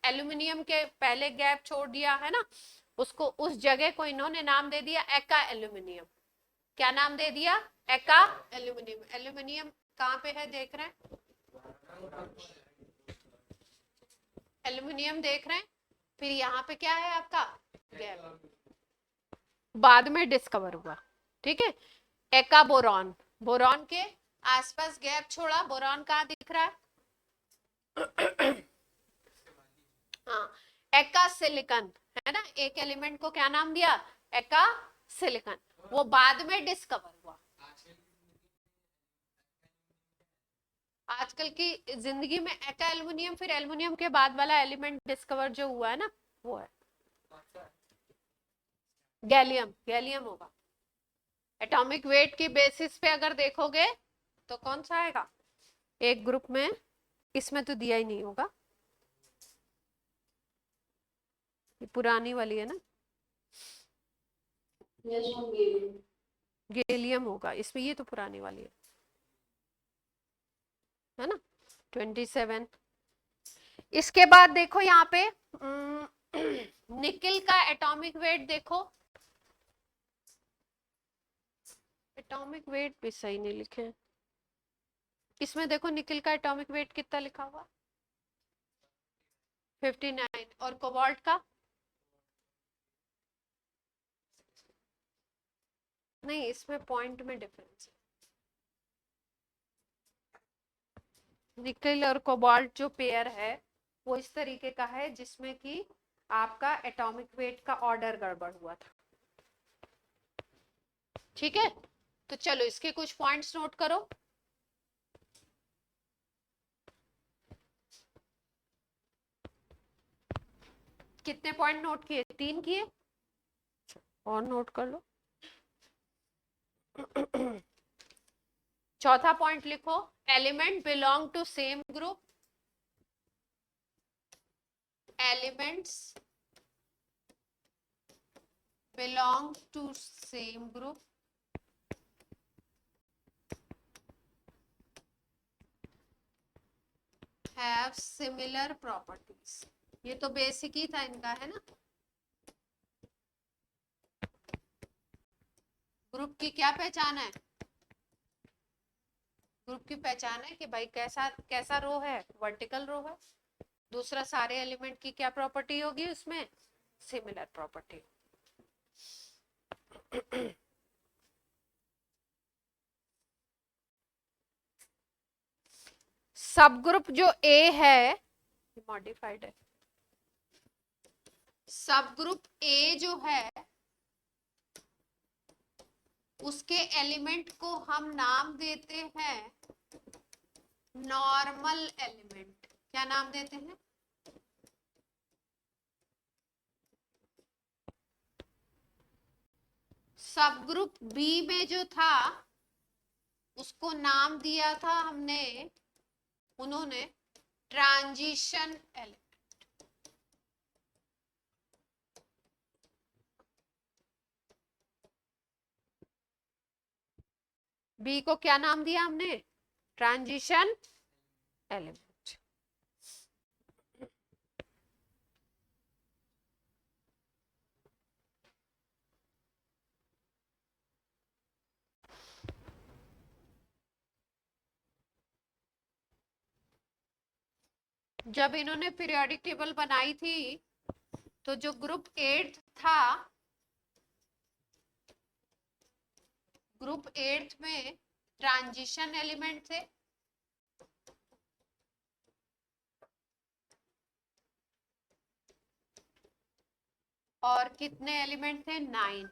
एल्यूमिनियम के पहले गैप छोड़ दिया है ना, उसको उस जगह को इन्होंने नाम दे दिया एका एल्यूमिनियम। क्या नाम दे दिया, एका एल्यूमिनियम। एल्यूमिनियम कहाँ पे है देख रहे हैं, एल्यूमिनियम देख रहे हैं। फिर यहाँ पे क्या है आपका गैप, बाद में डिस्कवर हुआ, ठीक है। एका बोरॉन, बोरॉन के आसपास गैप छोड़ा, बोरॉन कहाँ दिख रहा है, हाँ, एका सिलिकन, है ना। एक एलिमेंट को क्या नाम दिया, एका सिलिकन, वो बाद में डिस्कवर हुआ। आजकल की जिंदगी में एका एल्युमिनियम, फिर एल्युमिनियम के बाद वाला एलिमेंट डिस्कवर जो हुआ है ना वो है गैलियम। गैलियम होगा। एटॉमिक वेट की बेसिस पे अगर देखोगे तो कौन सा आएगा एक ग्रुप में, इसमें तो दिया ही नहीं होगा, ये पुरानी वाली है ना, गैलियम होगा इसमें, ये तो पुरानी वाली है ना 27। इसके बाद देखो यहाँ पे निकल का एटॉमिक वेट देखो, एटॉमिक वेट भी सही नहीं लिखे हैं इसमें। देखो निकल का एटॉमिक वेट कितना लिखा हुआ, 59, और कोबाल्ट का नहीं, इसमें पॉइंट में डिफरेंस है। निकल और कोबाल्ट जो पेयर है वो इस तरीके का है जिसमें कि आपका एटॉमिक वेट का ऑर्डर गड़बड़ हुआ था, ठीक है। तो चलो इसके कुछ पॉइंट्स नोट करो। कितने पॉइंट नोट किए? 3 किए, और नोट कर लो। चौथा पॉइंट लिखो, element belong to same group. Elements belong to same group have similar properties. ये तो बेसिक ही था इनका, है ना। ग्रुप की क्या पहचान है? ग्रुप की पहचान है कि भाई कैसा कैसा रो है, वर्टिकल रो है। दूसरा, सारे एलिमेंट की क्या प्रॉपर्टी होगी उसमें? Similar property. सब ग्रुप जो ए है, मॉडिफाइड है। सब ग्रुप ए जो है उसके एलिमेंट को हम नाम देते हैं नॉर्मल एलिमेंट। क्या नाम देते हैं? सब ग्रुप बी में जो था उसको नाम दिया था हमने, उन्होंने ट्रांजिशन एलिमेंट। बी को क्या नाम दिया हमने? Transition element. जब इन्होंने पीरियोडिक टेबल बनाई थी तो जो ग्रुप 8 था, ग्रुप 8 में ट्रांजिशन एलिमेंट थे। और कितने एलिमेंट थे? 9।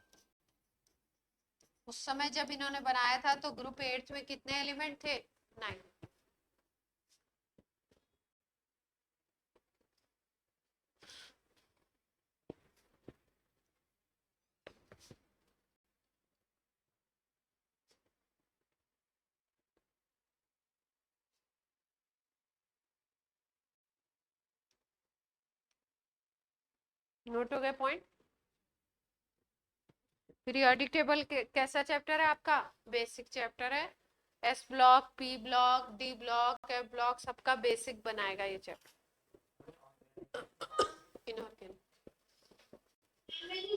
उस समय जब इन्होंने बनाया था तो ग्रुप 8 में कितने एलिमेंट थे? 9। नोट हो गए पॉइंट? पीरियोडिक टेबल कैसा चैप्टर है आपका? बेसिक चैप्टर है। S block, P block, D block, F block, सबका बेसिक बनाएगा ये चैप्टर। इनऑर्गेनिक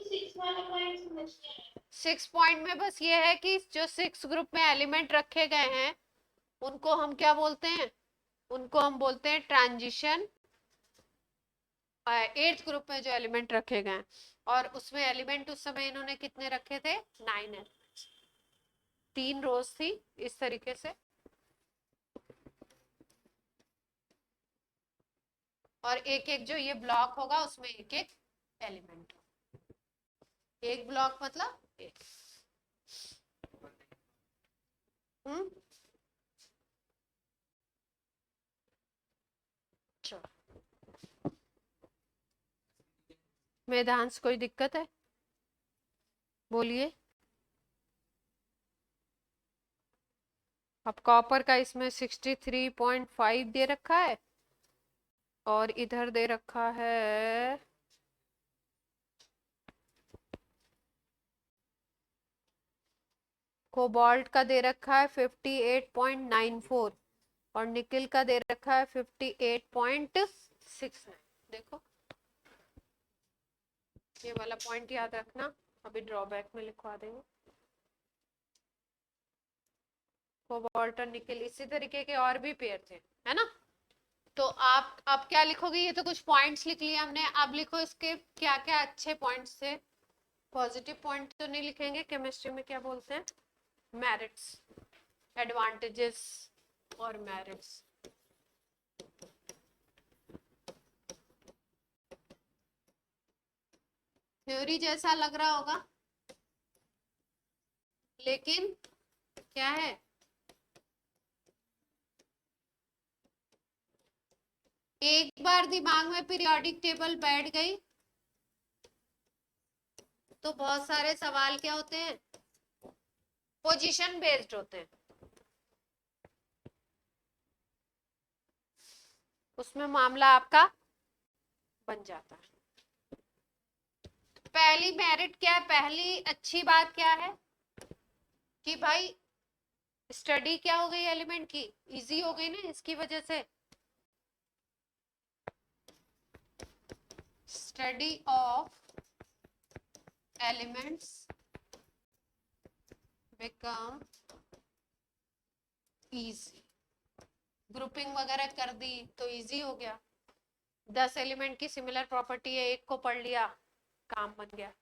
6 वाला पॉइंट समझते हैं। 6 पॉइंट में बस ये है कि जो 6 ग्रुप में एलिमेंट रखे गए हैं उनको हम क्या बोलते हैं? उनको हम बोलते हैं ट्रांजिशन। 8th ग्रुप में जो एलिमेंट रखे गए हैं, और उसमें एलिमेंट उस समय इन्होंने कितने रखे थे? 9 है। 3 रोज थी इस तरीके से, और एक एक जो ये ब्लॉक होगा उसमें एक एक एलिमेंट। एक ब्लॉक मतलब एक। हम्म, वेदांश कोई दिक्कत है? बोलिए। अब कॉपर का इसमें 63.5 दे रखा है, और इधर दे रखा है कोबाल्ट का दे रखा है 58.94, और निकिल का दे रखा है 58.69। देखो, ये वाला पॉइंट याद रखना, अभी ड्रॉबैक में लिखवा देंगे। कोबाल्ट और निकिल, इसी तरीके के और भी पेयर थे, है ना। तो आप अब क्या लिखोगे? ये तो कुछ पॉइंट्स लिख लिए हमने, अब लिखो इसके क्या क्या अच्छे पॉइंट्स थे। पॉजिटिव पॉइंट तो नहीं लिखेंगे, केमिस्ट्री में क्या बोलते हैं? मेरिट्स, एडवांटेजेस और मेरिट्स। थ्योरी जैसा लग रहा होगा, लेकिन क्या है? एक बार दिमाग में पीरियोडिक टेबल बैठ गई तो बहुत सारे सवाल क्या होते हैं, पोजीशन बेस्ड होते हैं, उसमें मामला आपका बन जाता है। पहली मेरिट क्या है, पहली अच्छी बात क्या है कि भाई स्टडी क्या हो गई एलिमेंट की, इजी हो गई ना इसकी वजह से। Study of elements become easy, grouping वगैरह कर दी तो इजी हो गया। 10 एलिमेंट की सिमिलर प्रॉपर्टी है, एक को पढ़ लिया, काम बन गया।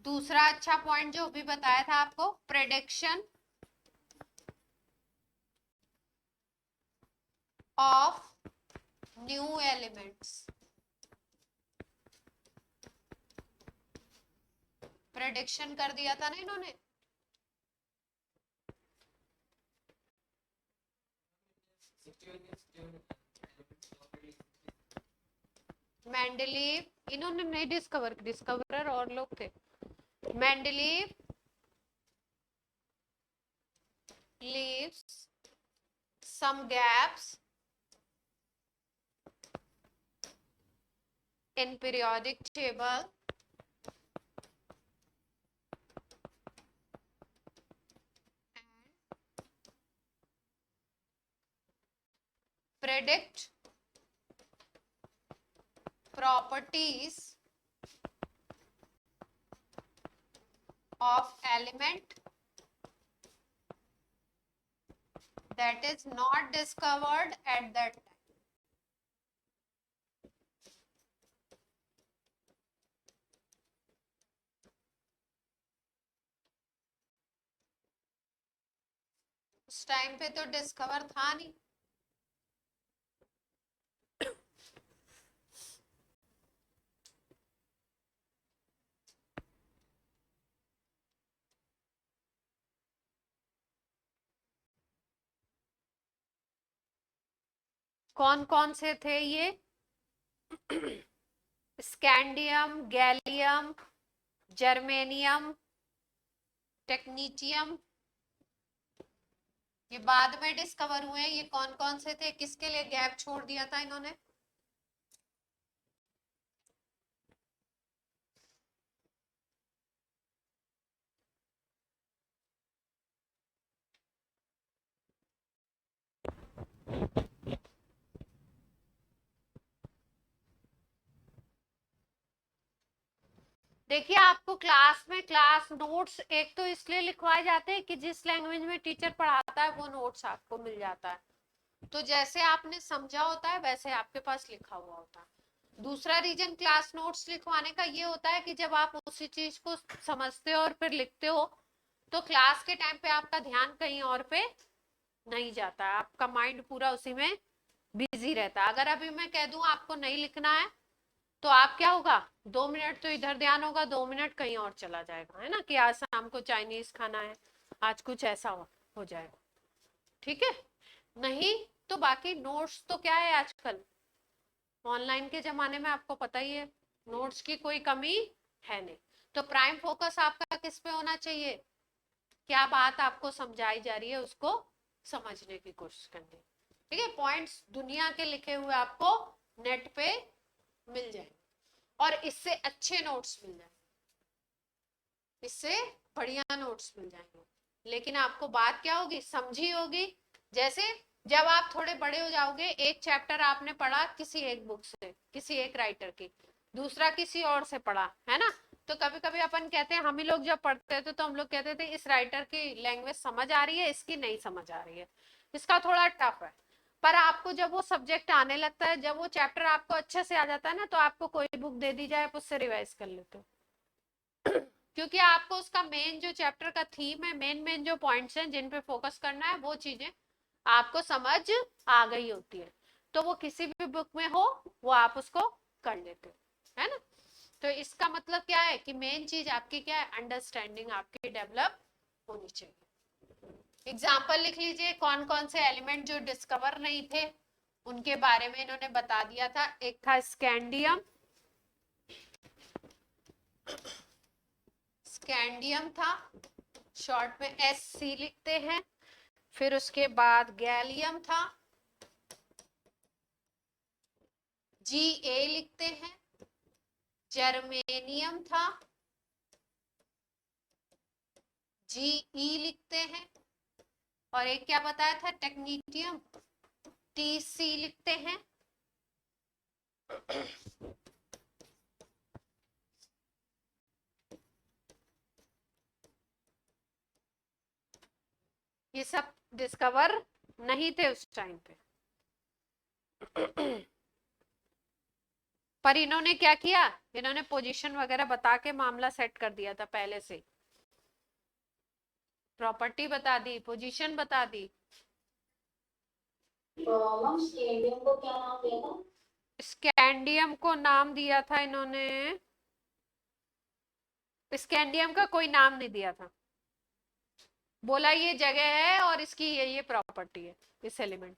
दूसरा अच्छा पॉइंट जो भी बताया था आपको, prediction of new elements. Prediction कर दिया था ना इन्होंने, मेंडलीव, इन्होंने नहीं डिस्कवर, डिस्कवरर और लोग थे। Mendeleev leaves some gaps in periodic table and predict properties of element that is not discovered at that time. उस टाइम पे तो डिस्कवर था नहीं। कौन कौन से थे ये? स्कैंडियम, गैलियम, जर्मेनियम, टेक्नीशियम, ये बाद में डिस्कवर हुए। ये कौन कौन से थे, किसके लिए गैप छोड़ दिया था इन्होंने? देखिए आपको क्लास में क्लास नोट्स एक तो इसलिए लिखवाए जाते हैं कि जिस लैंग्वेज में टीचर पढ़ाता है वो नोट्स आपको मिल जाता है, तो जैसे आपने समझा होता है वैसे आपके पास लिखा हुआ होता है। दूसरा रीजन क्लास नोट्स लिखवाने का ये होता है कि जब आप उसी चीज को समझते हो और फिर लिखते हो तो क्लास के टाइम पे आपका ध्यान कहीं और पे नहीं जाता है, आपका माइंड पूरा उसी में बिजी रहता है। अगर अभी मैं कह दूं आपको नहीं लिखना है तो आप क्या होगा, 2 मिनट तो इधर ध्यान होगा, 2 मिनट कहीं और चला जाएगा, है ना, कि आज शाम को चाइनीज खाना है, आज कुछ ऐसा हो जाएगा। ठीक है, नहीं तो बाकी नोट्स तो क्या है आजकल ऑनलाइन के जमाने में आपको पता ही है, नोट्स की कोई कमी है नहीं। तो प्राइम फोकस आपका किस पे होना चाहिए, क्या बात आपको समझाई जा रही है उसको समझने की कोशिश करनी। ठीक है, पॉइंट्स दुनिया के लिखे हुए आपको नेट पे मिल जाएंगे और इससे अच्छे नोट्स मिल जाएंगे, इससे बढ़िया नोट्स मिल जाएंगे। लेकिन आपको बात क्या होगी, समझी होगी। जैसे जब आप थोड़े बड़े हो जाओगे, एक चैप्टर आपने पढ़ा किसी एक बुक से, किसी एक राइटर की, दूसरा किसी और से पढ़ा, है ना, तो कभी कभी अपन कहते हैं, हम ही लोग जब पढ़ते थे तो हम लोग कहते थे इस राइटर की लैंग्वेज समझ आ रही है, इसकी नहीं समझ आ रही है, इसका थोड़ा टफ है। पर आपको जब वो सब्जेक्ट आने लगता है, जब वो चैप्टर आपको अच्छे से आ जाता है ना, तो आपको कोई बुक दे दी जाए आप उससे रिवाइज कर लेते हो क्योंकि आपको उसका मेन जो चैप्टर का थीम है, मेन जो पॉइंट्स हैं जिन पे फोकस करना है, वो चीजें आपको समझ आ गई होती है। तो वो किसी भी बुक में हो, वो आप उसको कर लेते हो, है ना। तो इसका मतलब क्या है कि मेन चीज आपकी क्या है, अंडरस्टैंडिंग आपकी डेवलप होनी चाहिए। एग्जाम्पल लिख लीजिए, कौन कौन से एलिमेंट जो डिस्कवर नहीं थे उनके बारे में इन्होंने बता दिया था। एक था स्कैंडियम, स्कैंडियम था, शॉर्ट में SC लिखते हैं। फिर उसके बाद गैलियम था, GA लिखते हैं। जर्मेनियम था, GE लिखते हैं। और एक क्या बताया था, टेक्नीटियम, TC लिखते हैं। ये सब डिस्कवर नहीं थे उस टाइम पे। पर इन्होंने क्या किया, इन्होंने पोजीशन वगैरह बता के मामला सेट कर दिया था पहले से, प्रॉपर्टी बता दी, पोजीशन बता दी। मैम स्टेडियम को क्या नाम दिया था? स्कैंडियम को नाम दिया था इन्होंने, स्कैंडियम का कोई नाम नहीं दिया था, बोला ये जगह है और इसकी ये प्रॉपर्टी है इस एलिमेंट।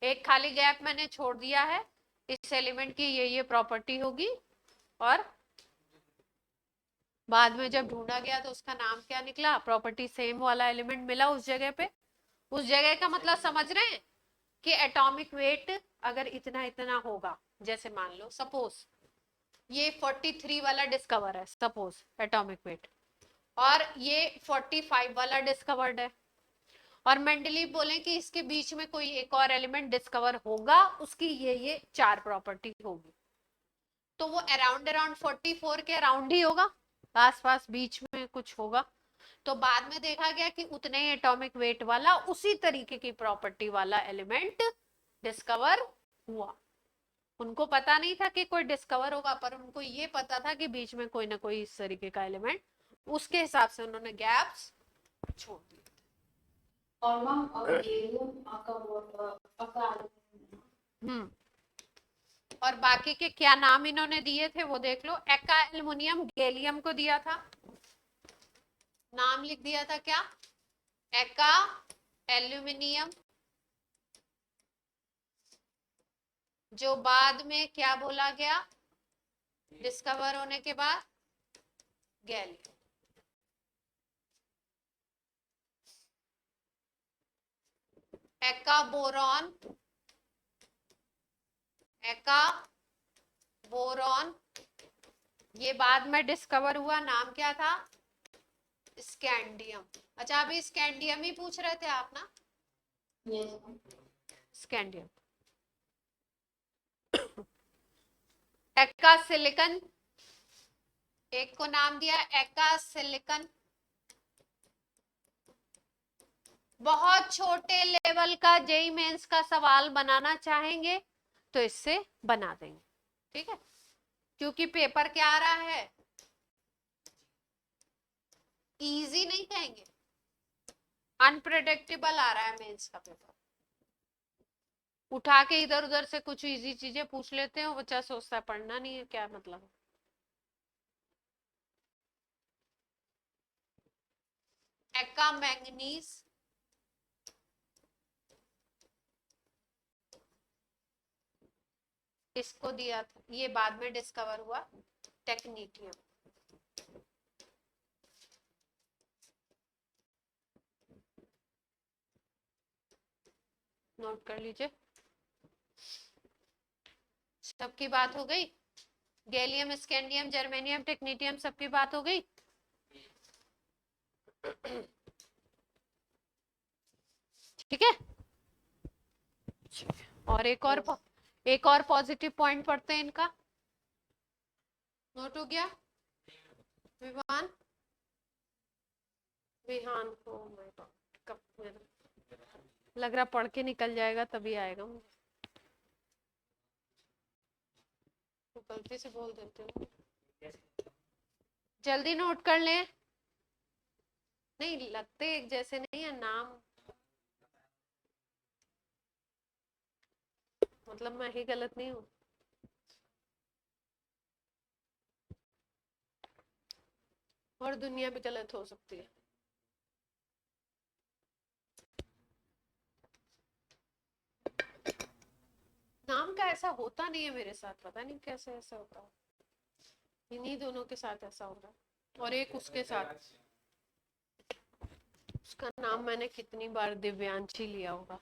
एक खाली गैप मैंने छोड़ दिया है, इस एलिमेंट की ये प्रॉपर्टी होगी, और बाद में जब ढूंढा गया तो उसका नाम क्या निकला, प्रॉपर्टी सेम वाला एलिमेंट मिला उस जगह पे। उस जगह का मतलब समझ रहे हैं कि एटॉमिक वेट अगर इतना इतना होगा, जैसे मान लो सपोज ये 43 वाला डिस्कवर है, सपोज एटॉमिक वेट, और ये 45 वाला डिस्कवर्ड है, और मेंडलीव बोले कि इसके बीच में कोई एक और एलिमेंट डिस्कवर होगा, उसकी ये 4 प्रॉपर्टी होगी, तो वो अराउंड 44 के अराउंड ही होगा, आस पास बीच में कुछ होगा। तो बाद में देखा गया कि उतने ही एटॉमिक वेट वाला उसी तरीके की प्रॉपर्टी वाला एलिमेंट डिस्कवर हुआ। उनको पता नहीं था कि कोई डिस्कवर होगा, पर उनको ये पता था कि बीच में कोई ना कोई इस तरीके का एलिमेंट, उसके हिसाब से उन्होंने गैप्स छोड़ दिए। और मैम गैलियम का और बाकी के क्या नाम इन्होंने दिए थे वो देख लो। एका एल्युमिनियम गैलियम को दिया था, नाम लिख दिया था क्या, एका एल्युमिनियम, जो बाद में क्या बोला गया डिस्कवर होने के बाद, गैलियम। एका बोरॉन, एका बोरॉन, ये बाद में डिस्कवर हुआ, नाम क्या था, स्कैंडियम। अच्छा अभी स्कैंडियम ही पूछ रहे थे आप ना, स्कैंडियम। एक्का सिलिकन, एक को नाम दिया एक्का सिलिकन। बहुत छोटे लेवल का जेई मेंस का सवाल बनाना चाहेंगे तो इससे बना देंगे, ठीक है, क्योंकि पेपर क्या आ रहा है, इजी नहीं कहेंगे, अनप्रेडिक्टेबल आ रहा है मेंस का पेपर। उठा के इधर उधर से कुछ इजी चीजें पूछ लेते हैं, बच्चा सोचता है पढ़ना नहीं है, क्या मतलब है। एक्का मैंगनीज, इसको दिया था, ये बाद में डिस्कवर हुआ, टेक्नीटियम। नोट कर लीजिए, सबकी बात हो गई, गैलियम स्कैंडियम जर्मेनियम टेक्नीटियम सबकी बात हो गई। ठीक है, और एक और पॉजिटिव पॉइंट पढ़ते हैं इनका, नोट हो गया। Vivaan, Vihaan, oh my god, कब मेरा लग रहा पढ़ के निकल जाएगा तभी आएगा मुझे, तो गलती से बोल देते हो, जल्दी नोट कर लें, नहीं लगते एक जैसे नहीं है नाम, मतलब मैं ही गलत नहीं हूँ। और दुनिया भी गलत हो सकती है। नाम का ऐसा होता नहीं है मेरे साथ, पता नहीं कैसे ऐसा होता है। इन्हीं दोनों के साथ ऐसा हो रहा है, और एक उसके साथ, उसका नाम मैंने कितनी बार दिव्यांशी लिया होगा,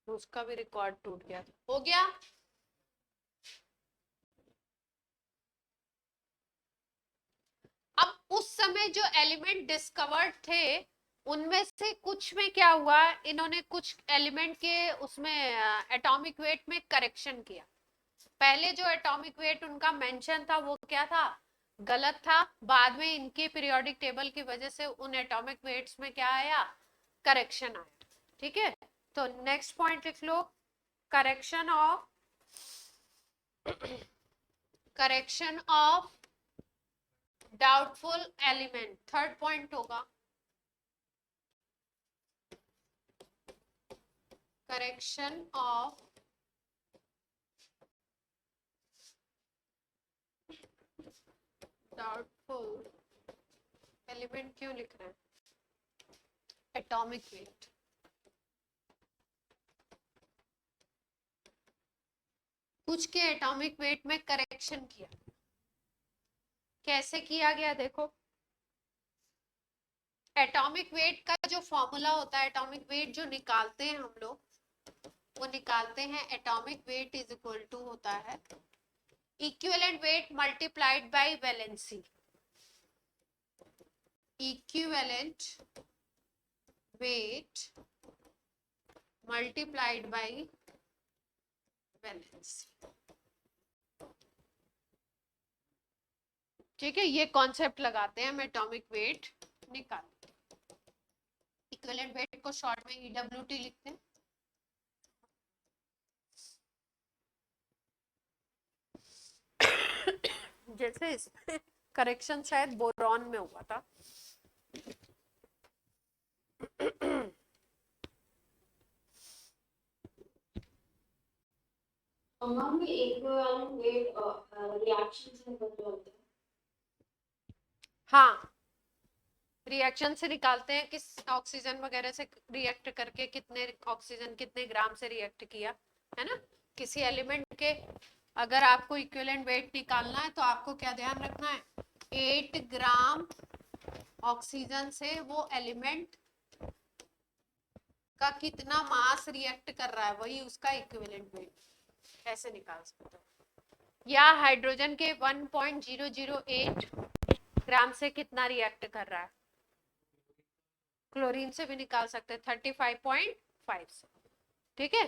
उसका भी रिकॉर्ड टूट गया। हो गया। अब उस समय जो एलिमेंट डिस्कवर्ड थे उनमें से कुछ में क्या हुआ, इन्होंने कुछ एलिमेंट के उसमें एटॉमिक वेट में करेक्शन किया। पहले जो एटॉमिक वेट उनका मेंशन था वो क्या था, गलत था। बाद में इनके पीरियोडिक टेबल की वजह से उन एटॉमिक वेट्स में क्या आया, करेक्शन आया। ठीक है, तो नेक्स्ट पॉइंट लिख लो, correction of doubtful element, third point होगा। करेक्शन ऑफ डाउटफुल एलिमेंट क्यों लिख रहे हैं, एटॉमिक वेट। कुछ के एटॉमिक वेट में करेक्शन किया, कैसे किया गया देखो। एटॉमिक वेट का जो फॉर्मूला होता है, एटॉमिक वेट जो निकालते हैं हम लोग, वो निकालते हैं atomic weight is equal to होता है equivalent weight multiplied by valency. Equivalent weight multiplied by valency. ठीक है, ये कॉन्सेप्ट लगाते हैं हम एटॉमिक वेट निकालते हैं। इक्विवेलेंट वेट को शॉर्ट में EWT लिखते हैं। जैसे इसमें करेक्शन शायद बोरॉन में हुआ था। among the equivalent weight reactions in control. हाँ, रिएक्शन से निकालते हैं किस ऑक्सीजन वगैरह से रिएक्ट करके कितने ऑक्सीजन कितने ग्राम से रिएक्ट किया, है ना। किसी एलिमेंट के अगर आपको इक्विवेलेंट वेट निकालना है तो आपको क्या ध्यान रखना है, 8 ग्राम ऑक्सीजन से वो एलिमेंट का कितना मास रिएक्ट कर रहा है, वही उसका इक्विवेलेंट वेट ऐसे निकाल सकते हो। या हाइड्रोजन के 1.008 ग्राम से कितना रिएक्ट कर रहा है, क्लोरीन से भी निकाल सकते हैं 35.5 से। ठीक है,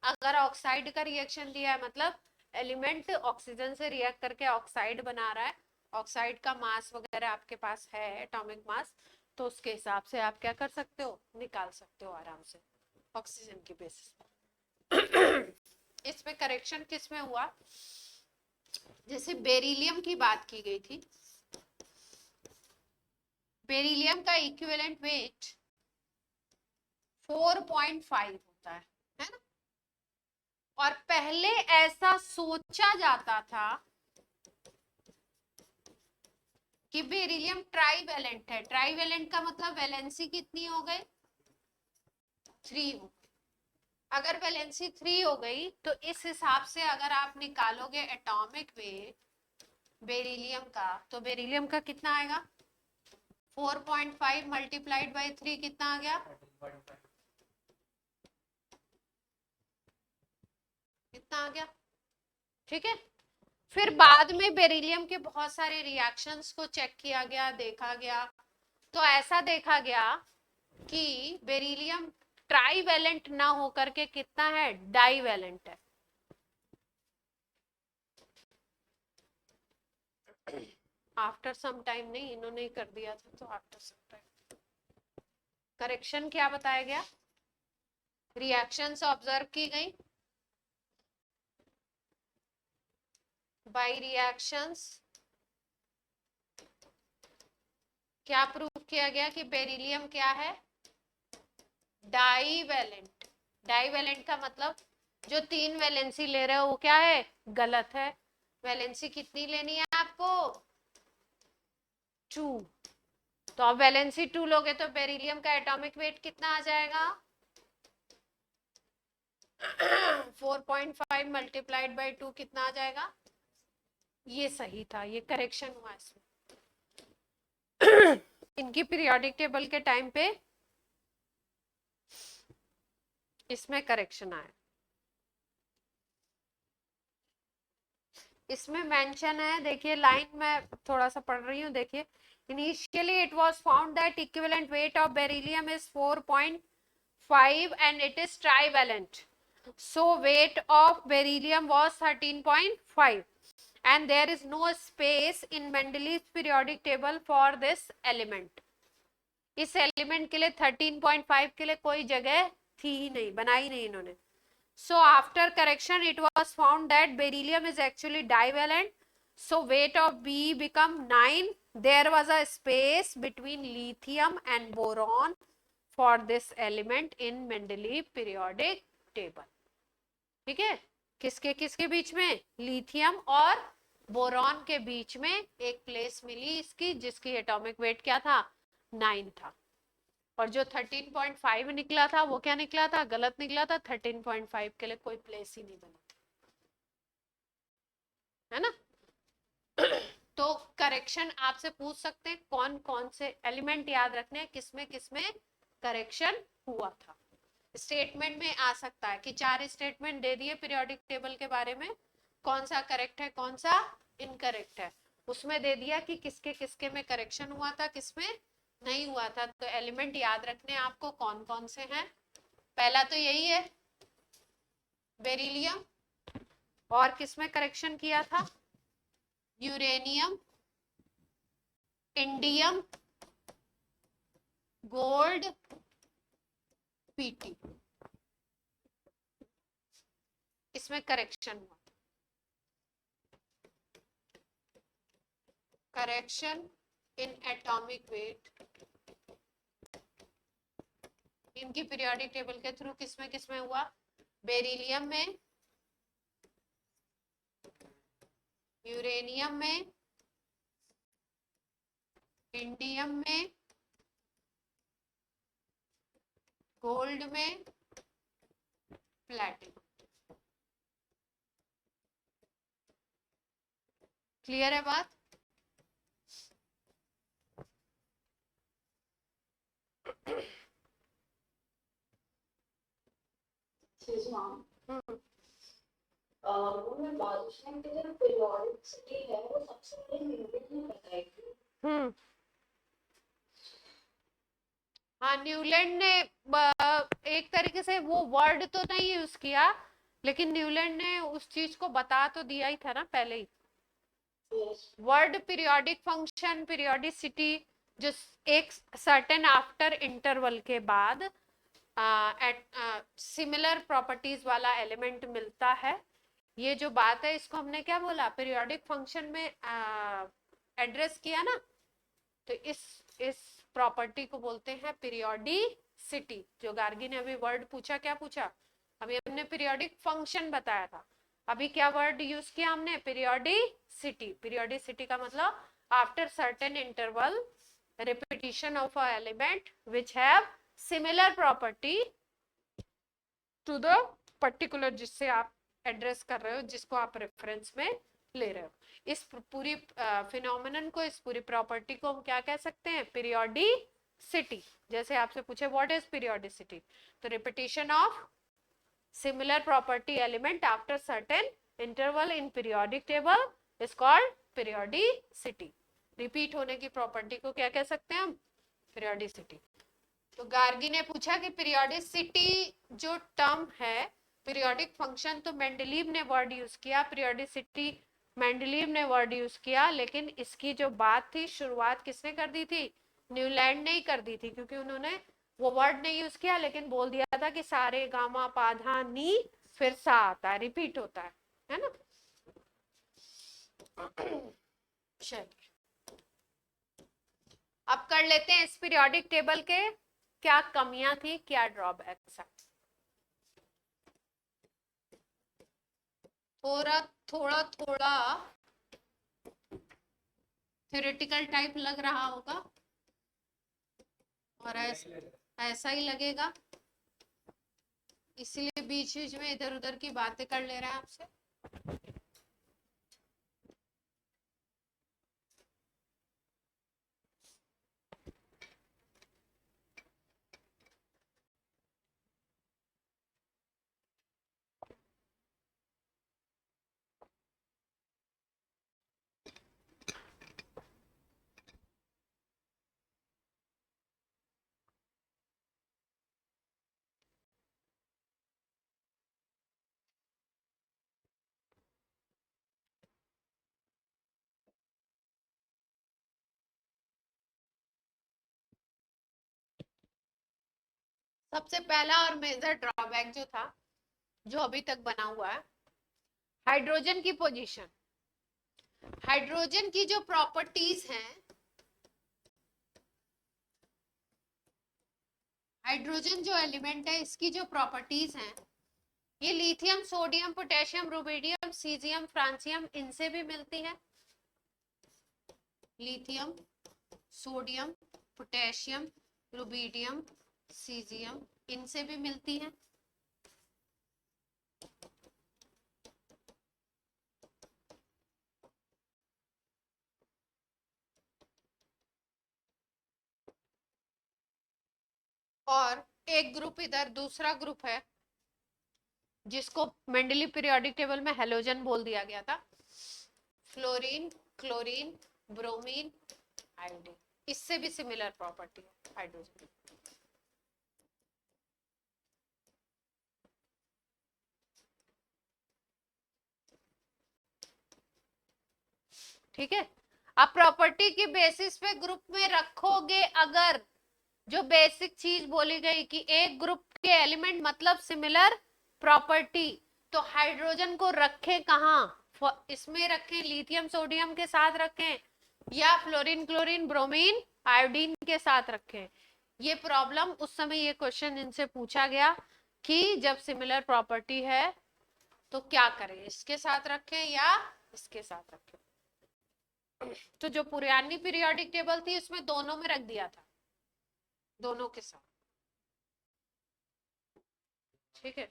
अगर ऑक्साइड का रिएक्शन दिया है, मतलब एलिमेंट ऑक्सीजन से रिएक्ट करके ऑक्साइड बना रहा है, ऑक्साइड का मास वगैरह आपके पास है एटॉमिक मास, तो उसके हिसाब से आप क्या कर सकते हो, निकाल सकते हो आराम से ऑक्सीजन की बेसिस पर। इसमें करेक्शन किस में हुआ, जैसे बेरिलियम की बात की गई थी, बेरिलियम का इक्विवेलेंट वेट 4.5 होता है ना। और पहले ऐसा सोचा जाता था कि बेरिलियम ट्राईवैलेंट है। ट्राईवैलेंट का मतलब वैलेंसी कितनी हो गई, 3 हो गई। अगर वैलेंसी 3 हो गई तो इस हिसाब से अगर आप निकालोगे एटॉमिक वेट बेरिलियम का, तो बेरिलियम का कितना आएगा, 4.5 मल्टीप्लाइड बाई 3 कितना आ गया, कितना आ गया। ठीक है, फिर बाद में बेरिलियम के बहुत सारे रिएक्शंस को चेक किया गया, देखा गया, तो ऐसा देखा गया कि बेरिलियम ट्राईवैलेंट ना होकर के कितना है, डाईवैलेंट है। आफ्टर सम टाइम नहीं, इन्होंने ही कर दिया था, तो आफ्टर सम टाइम करेक्शन क्या बताया गया, रिएक्शंस ऑब्जर्व की गई, बाय रिएक्शंस क्या प्रूव किया गया कि बेरिलियम क्या है, डाईवैलेंट। डाईवैलेंट का मतलब जो 3 वैलेंसी ले रहे हो वो क्या है, गलत है। वैलेंसी कितनी लेनी है आपको, 2। तो अब वैलेंसी 2 लोगे तो बेरिलियम का एटॉमिक वेट कितना आ जाएगा 4.5 मल्टीप्लाइड बाई 2 कितना आ जाएगा, ये सही था, ये करेक्शन हुआ इसमें। इनकी पीरियोडिक टेबल के टाइम पे इसमें करेक्शन आया। इसमें मेंशन है, देखिए लाइन में थोड़ा सा पढ़ रही हूँ, देखिए initially it was found that equivalent weight of beryllium is 4.5 and it is trivalent, so weight of beryllium was 13.5 and there is no space in Mendeleev's periodic table for this element। इस element के लिए 13.5 के लिए कोई जगह थी ही नहीं, बनाई नहीं इन्होंने। So after correction it was found that beryllium is actually divalent, so weight of B become 9। there was a space between lithium and boron for this element in Mendeleev periodic table। ठीक है, किसके किसके बीच में, lithium और boron के बीच में एक place मिली इसकी, जिसकी एटॉमिक वेट क्या था 9 था, और जो 13.5 निकला था वो क्या निकला था, गलत निकला था, 13.5 के लिए कोई प्लेस ही नहीं बना, है ना। तो करेक्शन आपसे पूछ सकते हैं कौन कौन से एलिमेंट याद रखने हैं, किसमें किसमें करेक्शन हुआ था। स्टेटमेंट में आ सकता है कि 4 स्टेटमेंट दे दिए पीरियोडिक टेबल के बारे में, कौन सा करेक्ट है कौन सा इनकरेक्ट है, उसमें दे दिया कि किसके किसके में करेक्शन हुआ था किसमें नहीं हुआ था। तो एलिमेंट याद रखने आपको कौन कौन से हैं, पहला तो यही है बेरिलियम, और किसमें करेक्शन किया था, यूरेनियम, इंडियम, गोल्ड, पीटी, इसमें करेक्शन हुआ। करेक्शन इन एटॉमिक वेट इनकी पीरियोडिक टेबल के थ्रू किसमें किसमें हुआ, बेरिलियम में, यूरेनियम में, इंडियम में, गोल्ड में, प्लैटिनम। क्लियर है बात। वो मैं बात पूछने की जो पीरियोडिसिटी है वो सबसे पहले न्यूटन ने बताई थी। हाँ, न्यूलैंड ने एक तरीके से वो वर्ड तो नहीं यूज किया, लेकिन न्यूलैंड ने उस चीज को बता तो दिया ही था ना पहले ही। वर्ड पीरियोडिक फंक्शन, पीरियोडिसिटी, जो एक सर्टेन आफ्टर इंटरवल के बाद सिमिलर प्रॉपर्टीज वाला एलिमेंट मिलता है, ये जो बात है इसको हमने क्या बोला, पीरियोडिक फंक्शन में एड्रेस किया ना, तो इस प्रॉपर्टी को बोलते हैं पीरियोडिसिटी। जो गार्गी ने अभी वर्ड पूछा, क्या पूछा, अभी हमने पीरियोडिक फंक्शन बताया था, अभी क्या वर्ड यूज किया हमने, पीरियोडिसिटी। पीरियोडिसिटी का मतलब after certain interval repetition of a element which have similar property to the particular जिससे आप एड्रेस कर रहे हो, जिसको आप रेफरेंस में ले रहे हो। इस पूरी फिनोमेनन को, इस पूरी प्रॉपर्टी को हम क्या कह सकते हैं, पीरियोडिसिटी। जैसे आपसे पूछे व्हाट इज पीरियोडिसिटी, तो repetition of similar property element after certain interval in periodic table is called periodicity. Repeat होने की प्रॉपर्टी को क्या कह सकते हैं हम, पीरियोडिसिटी। तो गार्गी ने पूछा कि पीरियोडिसिटी जो टर्म है, पीरियोडिक फंक्शन तो मेंडलीव ने वर्ड यूज किया, पीरियोडिसिटी मेंडलीव ने वर्ड यूज किया, लेकिन इसकी जो बात थी शुरुआत किसने कर दी थी, न्यूलैंड ने ही कर दी थी, क्योंकि उन्होंने वो वर्ड नहीं यूज किया, लेकिन बोल दिया था कि सारे गामा पाधा नी फिर सा आता है, रिपीट होता है ना। चलिए अब कर लेते हैं इस पीरियोडिक टेबल के क्या कमियां थी, क्या ड्रॉबैक्स है। थोड़ा थोड़ा थ्योरेटिकल टाइप लग रहा होगा और ऐसा ही लगेगा, इसलिए बीच बीच में इधर उधर की बातें कर ले रहे हैं आपसे। सबसे पहला और मेजर ड्रॉबैक जो था, जो अभी तक बना हुआ है, हाइड्रोजन की पोजीशन। हाइड्रोजन की जो प्रॉपर्टीज हैं, हाइड्रोजन जो एलिमेंट है इसकी जो प्रॉपर्टीज हैं, ये lithium, sodium, potassium, rubidium, caesium, francium, इनसे भी मिलती है। Lithium, sodium, potassium, rubidium, caesium, इनसे भी मिलती है। और एक ग्रुप इधर, दूसरा ग्रुप है जिसको मेंडली पीरियोडिक टेबल में हेलोजन बोल दिया गया था, फ्लोरीन, क्लोरीन, ब्रोमीन, आयोडीन। इससे भी सिमिलर प्रॉपर्टी है हाइड्रोजन। ठीक है, अब प्रॉपर्टी की बेसिस पे ग्रुप में रखोगे, अगर जो बेसिक चीज बोली गई कि एक ग्रुप के एलिमेंट मतलब सिमिलर प्रॉपर्टी, तो हाइड्रोजन को रखें कहाँ, इसमें रखें, लिथियम सोडियम के साथ रखें, या फ्लोरीन क्लोरीन ब्रोमीन आयोडीन के साथ रखें। ये प्रॉब्लम उस समय, ये क्वेश्चन इनसे पूछा गया कि जब सिमिलर प्रॉपर्टी है तो क्या करें, इसके साथ रखें या इसके साथ रखें। तो जो पुरानी पीरियोडिक टेबल थी उसमें दोनों में रख दिया था, दोनों के साथ। ठीक है,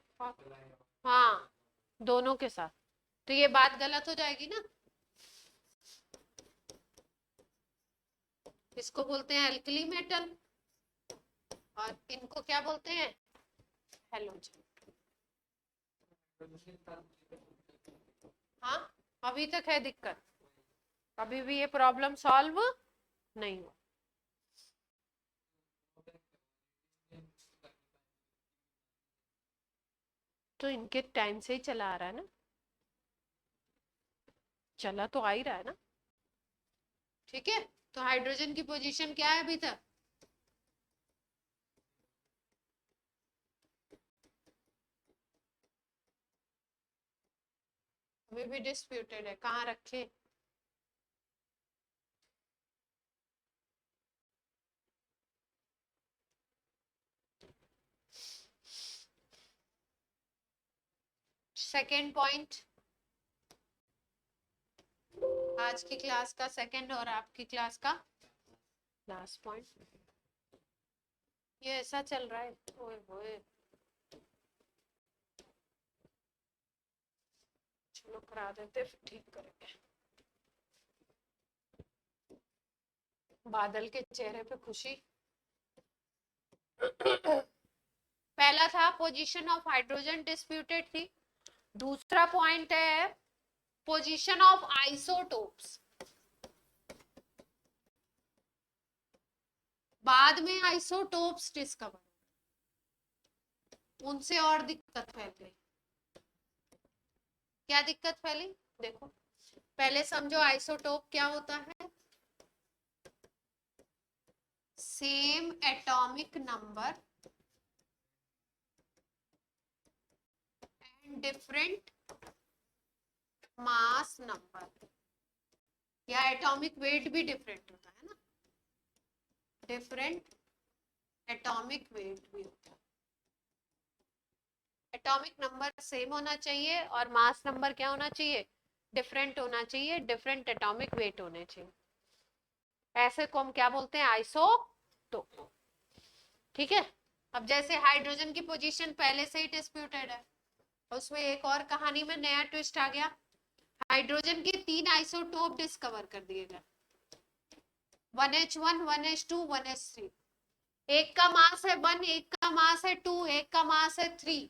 हाँ दोनों के साथ, तो ये बात गलत हो जाएगी ना। इसको बोलते हैं एल्कली मेटल और इनको क्या बोलते हैं, हेलोजन। हाँ, अभी तक है दिक्कत, अभी भी ये प्रॉब्लम सॉल्व नहीं हुआ। तो इनके टाइम से ही चला आ रहा है ना, चला तो आ ही रहा है ना। ठीक है, तो हाइड्रोजन की पोजीशन क्या है अभी तक, अभी भी डिस्प्यूटेड है, कहाँ रखे। सेकेंड पॉइंट, आज की क्लास का सेकेंड और आपकी क्लास का लास्ट पॉइंट, ये ऐसा चल रहा है, ओए होए। चलो करा देते, फिर ठीक करेंगे। बादल के चेहरे पे खुशी। पहला था पोजीशन ऑफ हाइड्रोजन डिस्प्यूटेड थी, दूसरा पॉइंट है पोजीशन ऑफ आइसोटोप्स। बाद में आइसोटोप्स डिस्कवर, उनसे और दिक्कत फैल गई। क्या दिक्कत फैली, देखो पहले समझो आइसोटोप क्या होता है, same atomic number and different mass number, या एटॉमिक वेट भी डिफरेंट होता है ना, डिफरेंट एटॉमिक वेट भी होता है। एटॉमिक नंबर सेम होना चाहिए और मास नंबर क्या होना चाहिए, डिफरेंट होना चाहिए, डिफरेंट एटॉमिक वेट होने चाहिए। ऐसे को हम क्या बोलते हैं, आइसोटोप। ठीक है। अब जैसे हाइड्रोजन की पोजीशन पहले से ही डिस्प्यूटेड है, उसमें एक और कहानी में नया ट्विस्ट आ गया। हाइड्रोजन के 3 आइसोटोप डिस्कवर कर दिए गए, 1H1, 1H2, 1H3। एक का मास है 1, एक का मास है 2, एक का मास है 3।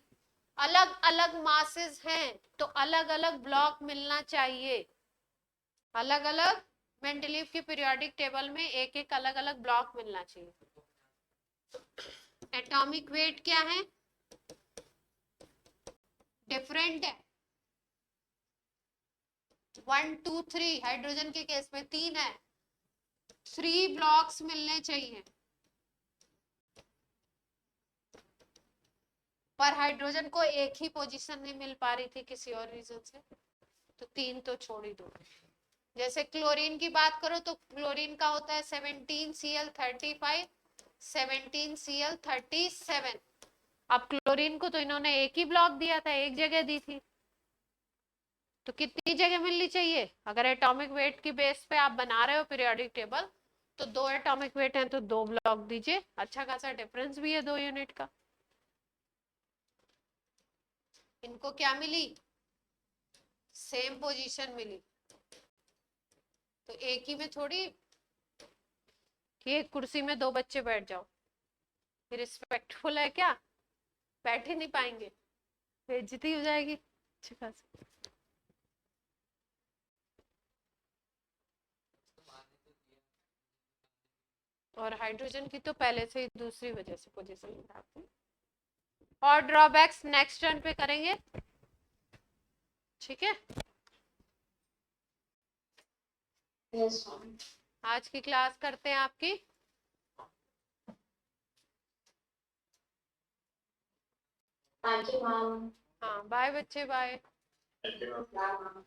अलग अलग मासेस हैं तो अलग अलग ब्लॉक मिलना चाहिए। अलग अलग मेंडलीव की पीरियोडिक टेबल में एक एक अलग अलग ब्लॉक मिलना चाहिए। एटॉमिक वेट क्या है, डिफरेंट है। 1, 2, 3 हाइड्रोजन के केस में 3 है, 3 ब्लॉक्स मिलने चाहिए। पर हाइड्रोजन को एक ही पोजीशन नहीं मिल पा रही थी किसी और रीजन से, तो 3 तो छोड़ ही दो। जैसे क्लोरीन की बात करो तो क्लोरीन का होता है 17Cl35, 17Cl37। अब क्लोरीन को तो इन्होंने एक ही ब्लॉक दिया था, एक जगह दी थी, तो कितनी जगह मिलनी चाहिए? अगर एटॉमिक वेट की बेस पे आप बना रहे हो पीरियोडिक टेबल, तो 2 एटॉमिक वेट हैं तो 2 ब्लॉक दीजिए। अच्छा खासा डिफरेंस भी है 2 यूनिट का। इनको क्या मिली, सेम पोजीशन मिली। तो एक ही में थोड़ी कि एक कुर्सी में 2 बच्चे बैठ जाओ, रिस्पेक्टफुल है क्या? बैठ ही नहीं पाएंगे, बेइज्जती हो जाएगी। अच्छी खासी। और हाइड्रोजन की तो पहले से ही दूसरी वजह से पोजीशन खराब थी। और ड्रॉबैक्स नेक्स्ट टर्न पे करेंगे, ठीक है। Yes, ma'am. आज की क्लास करते हैं आपकी Thank you, ma'am. हाँ, बाय बच्चे, बाय। Bye, ma'am.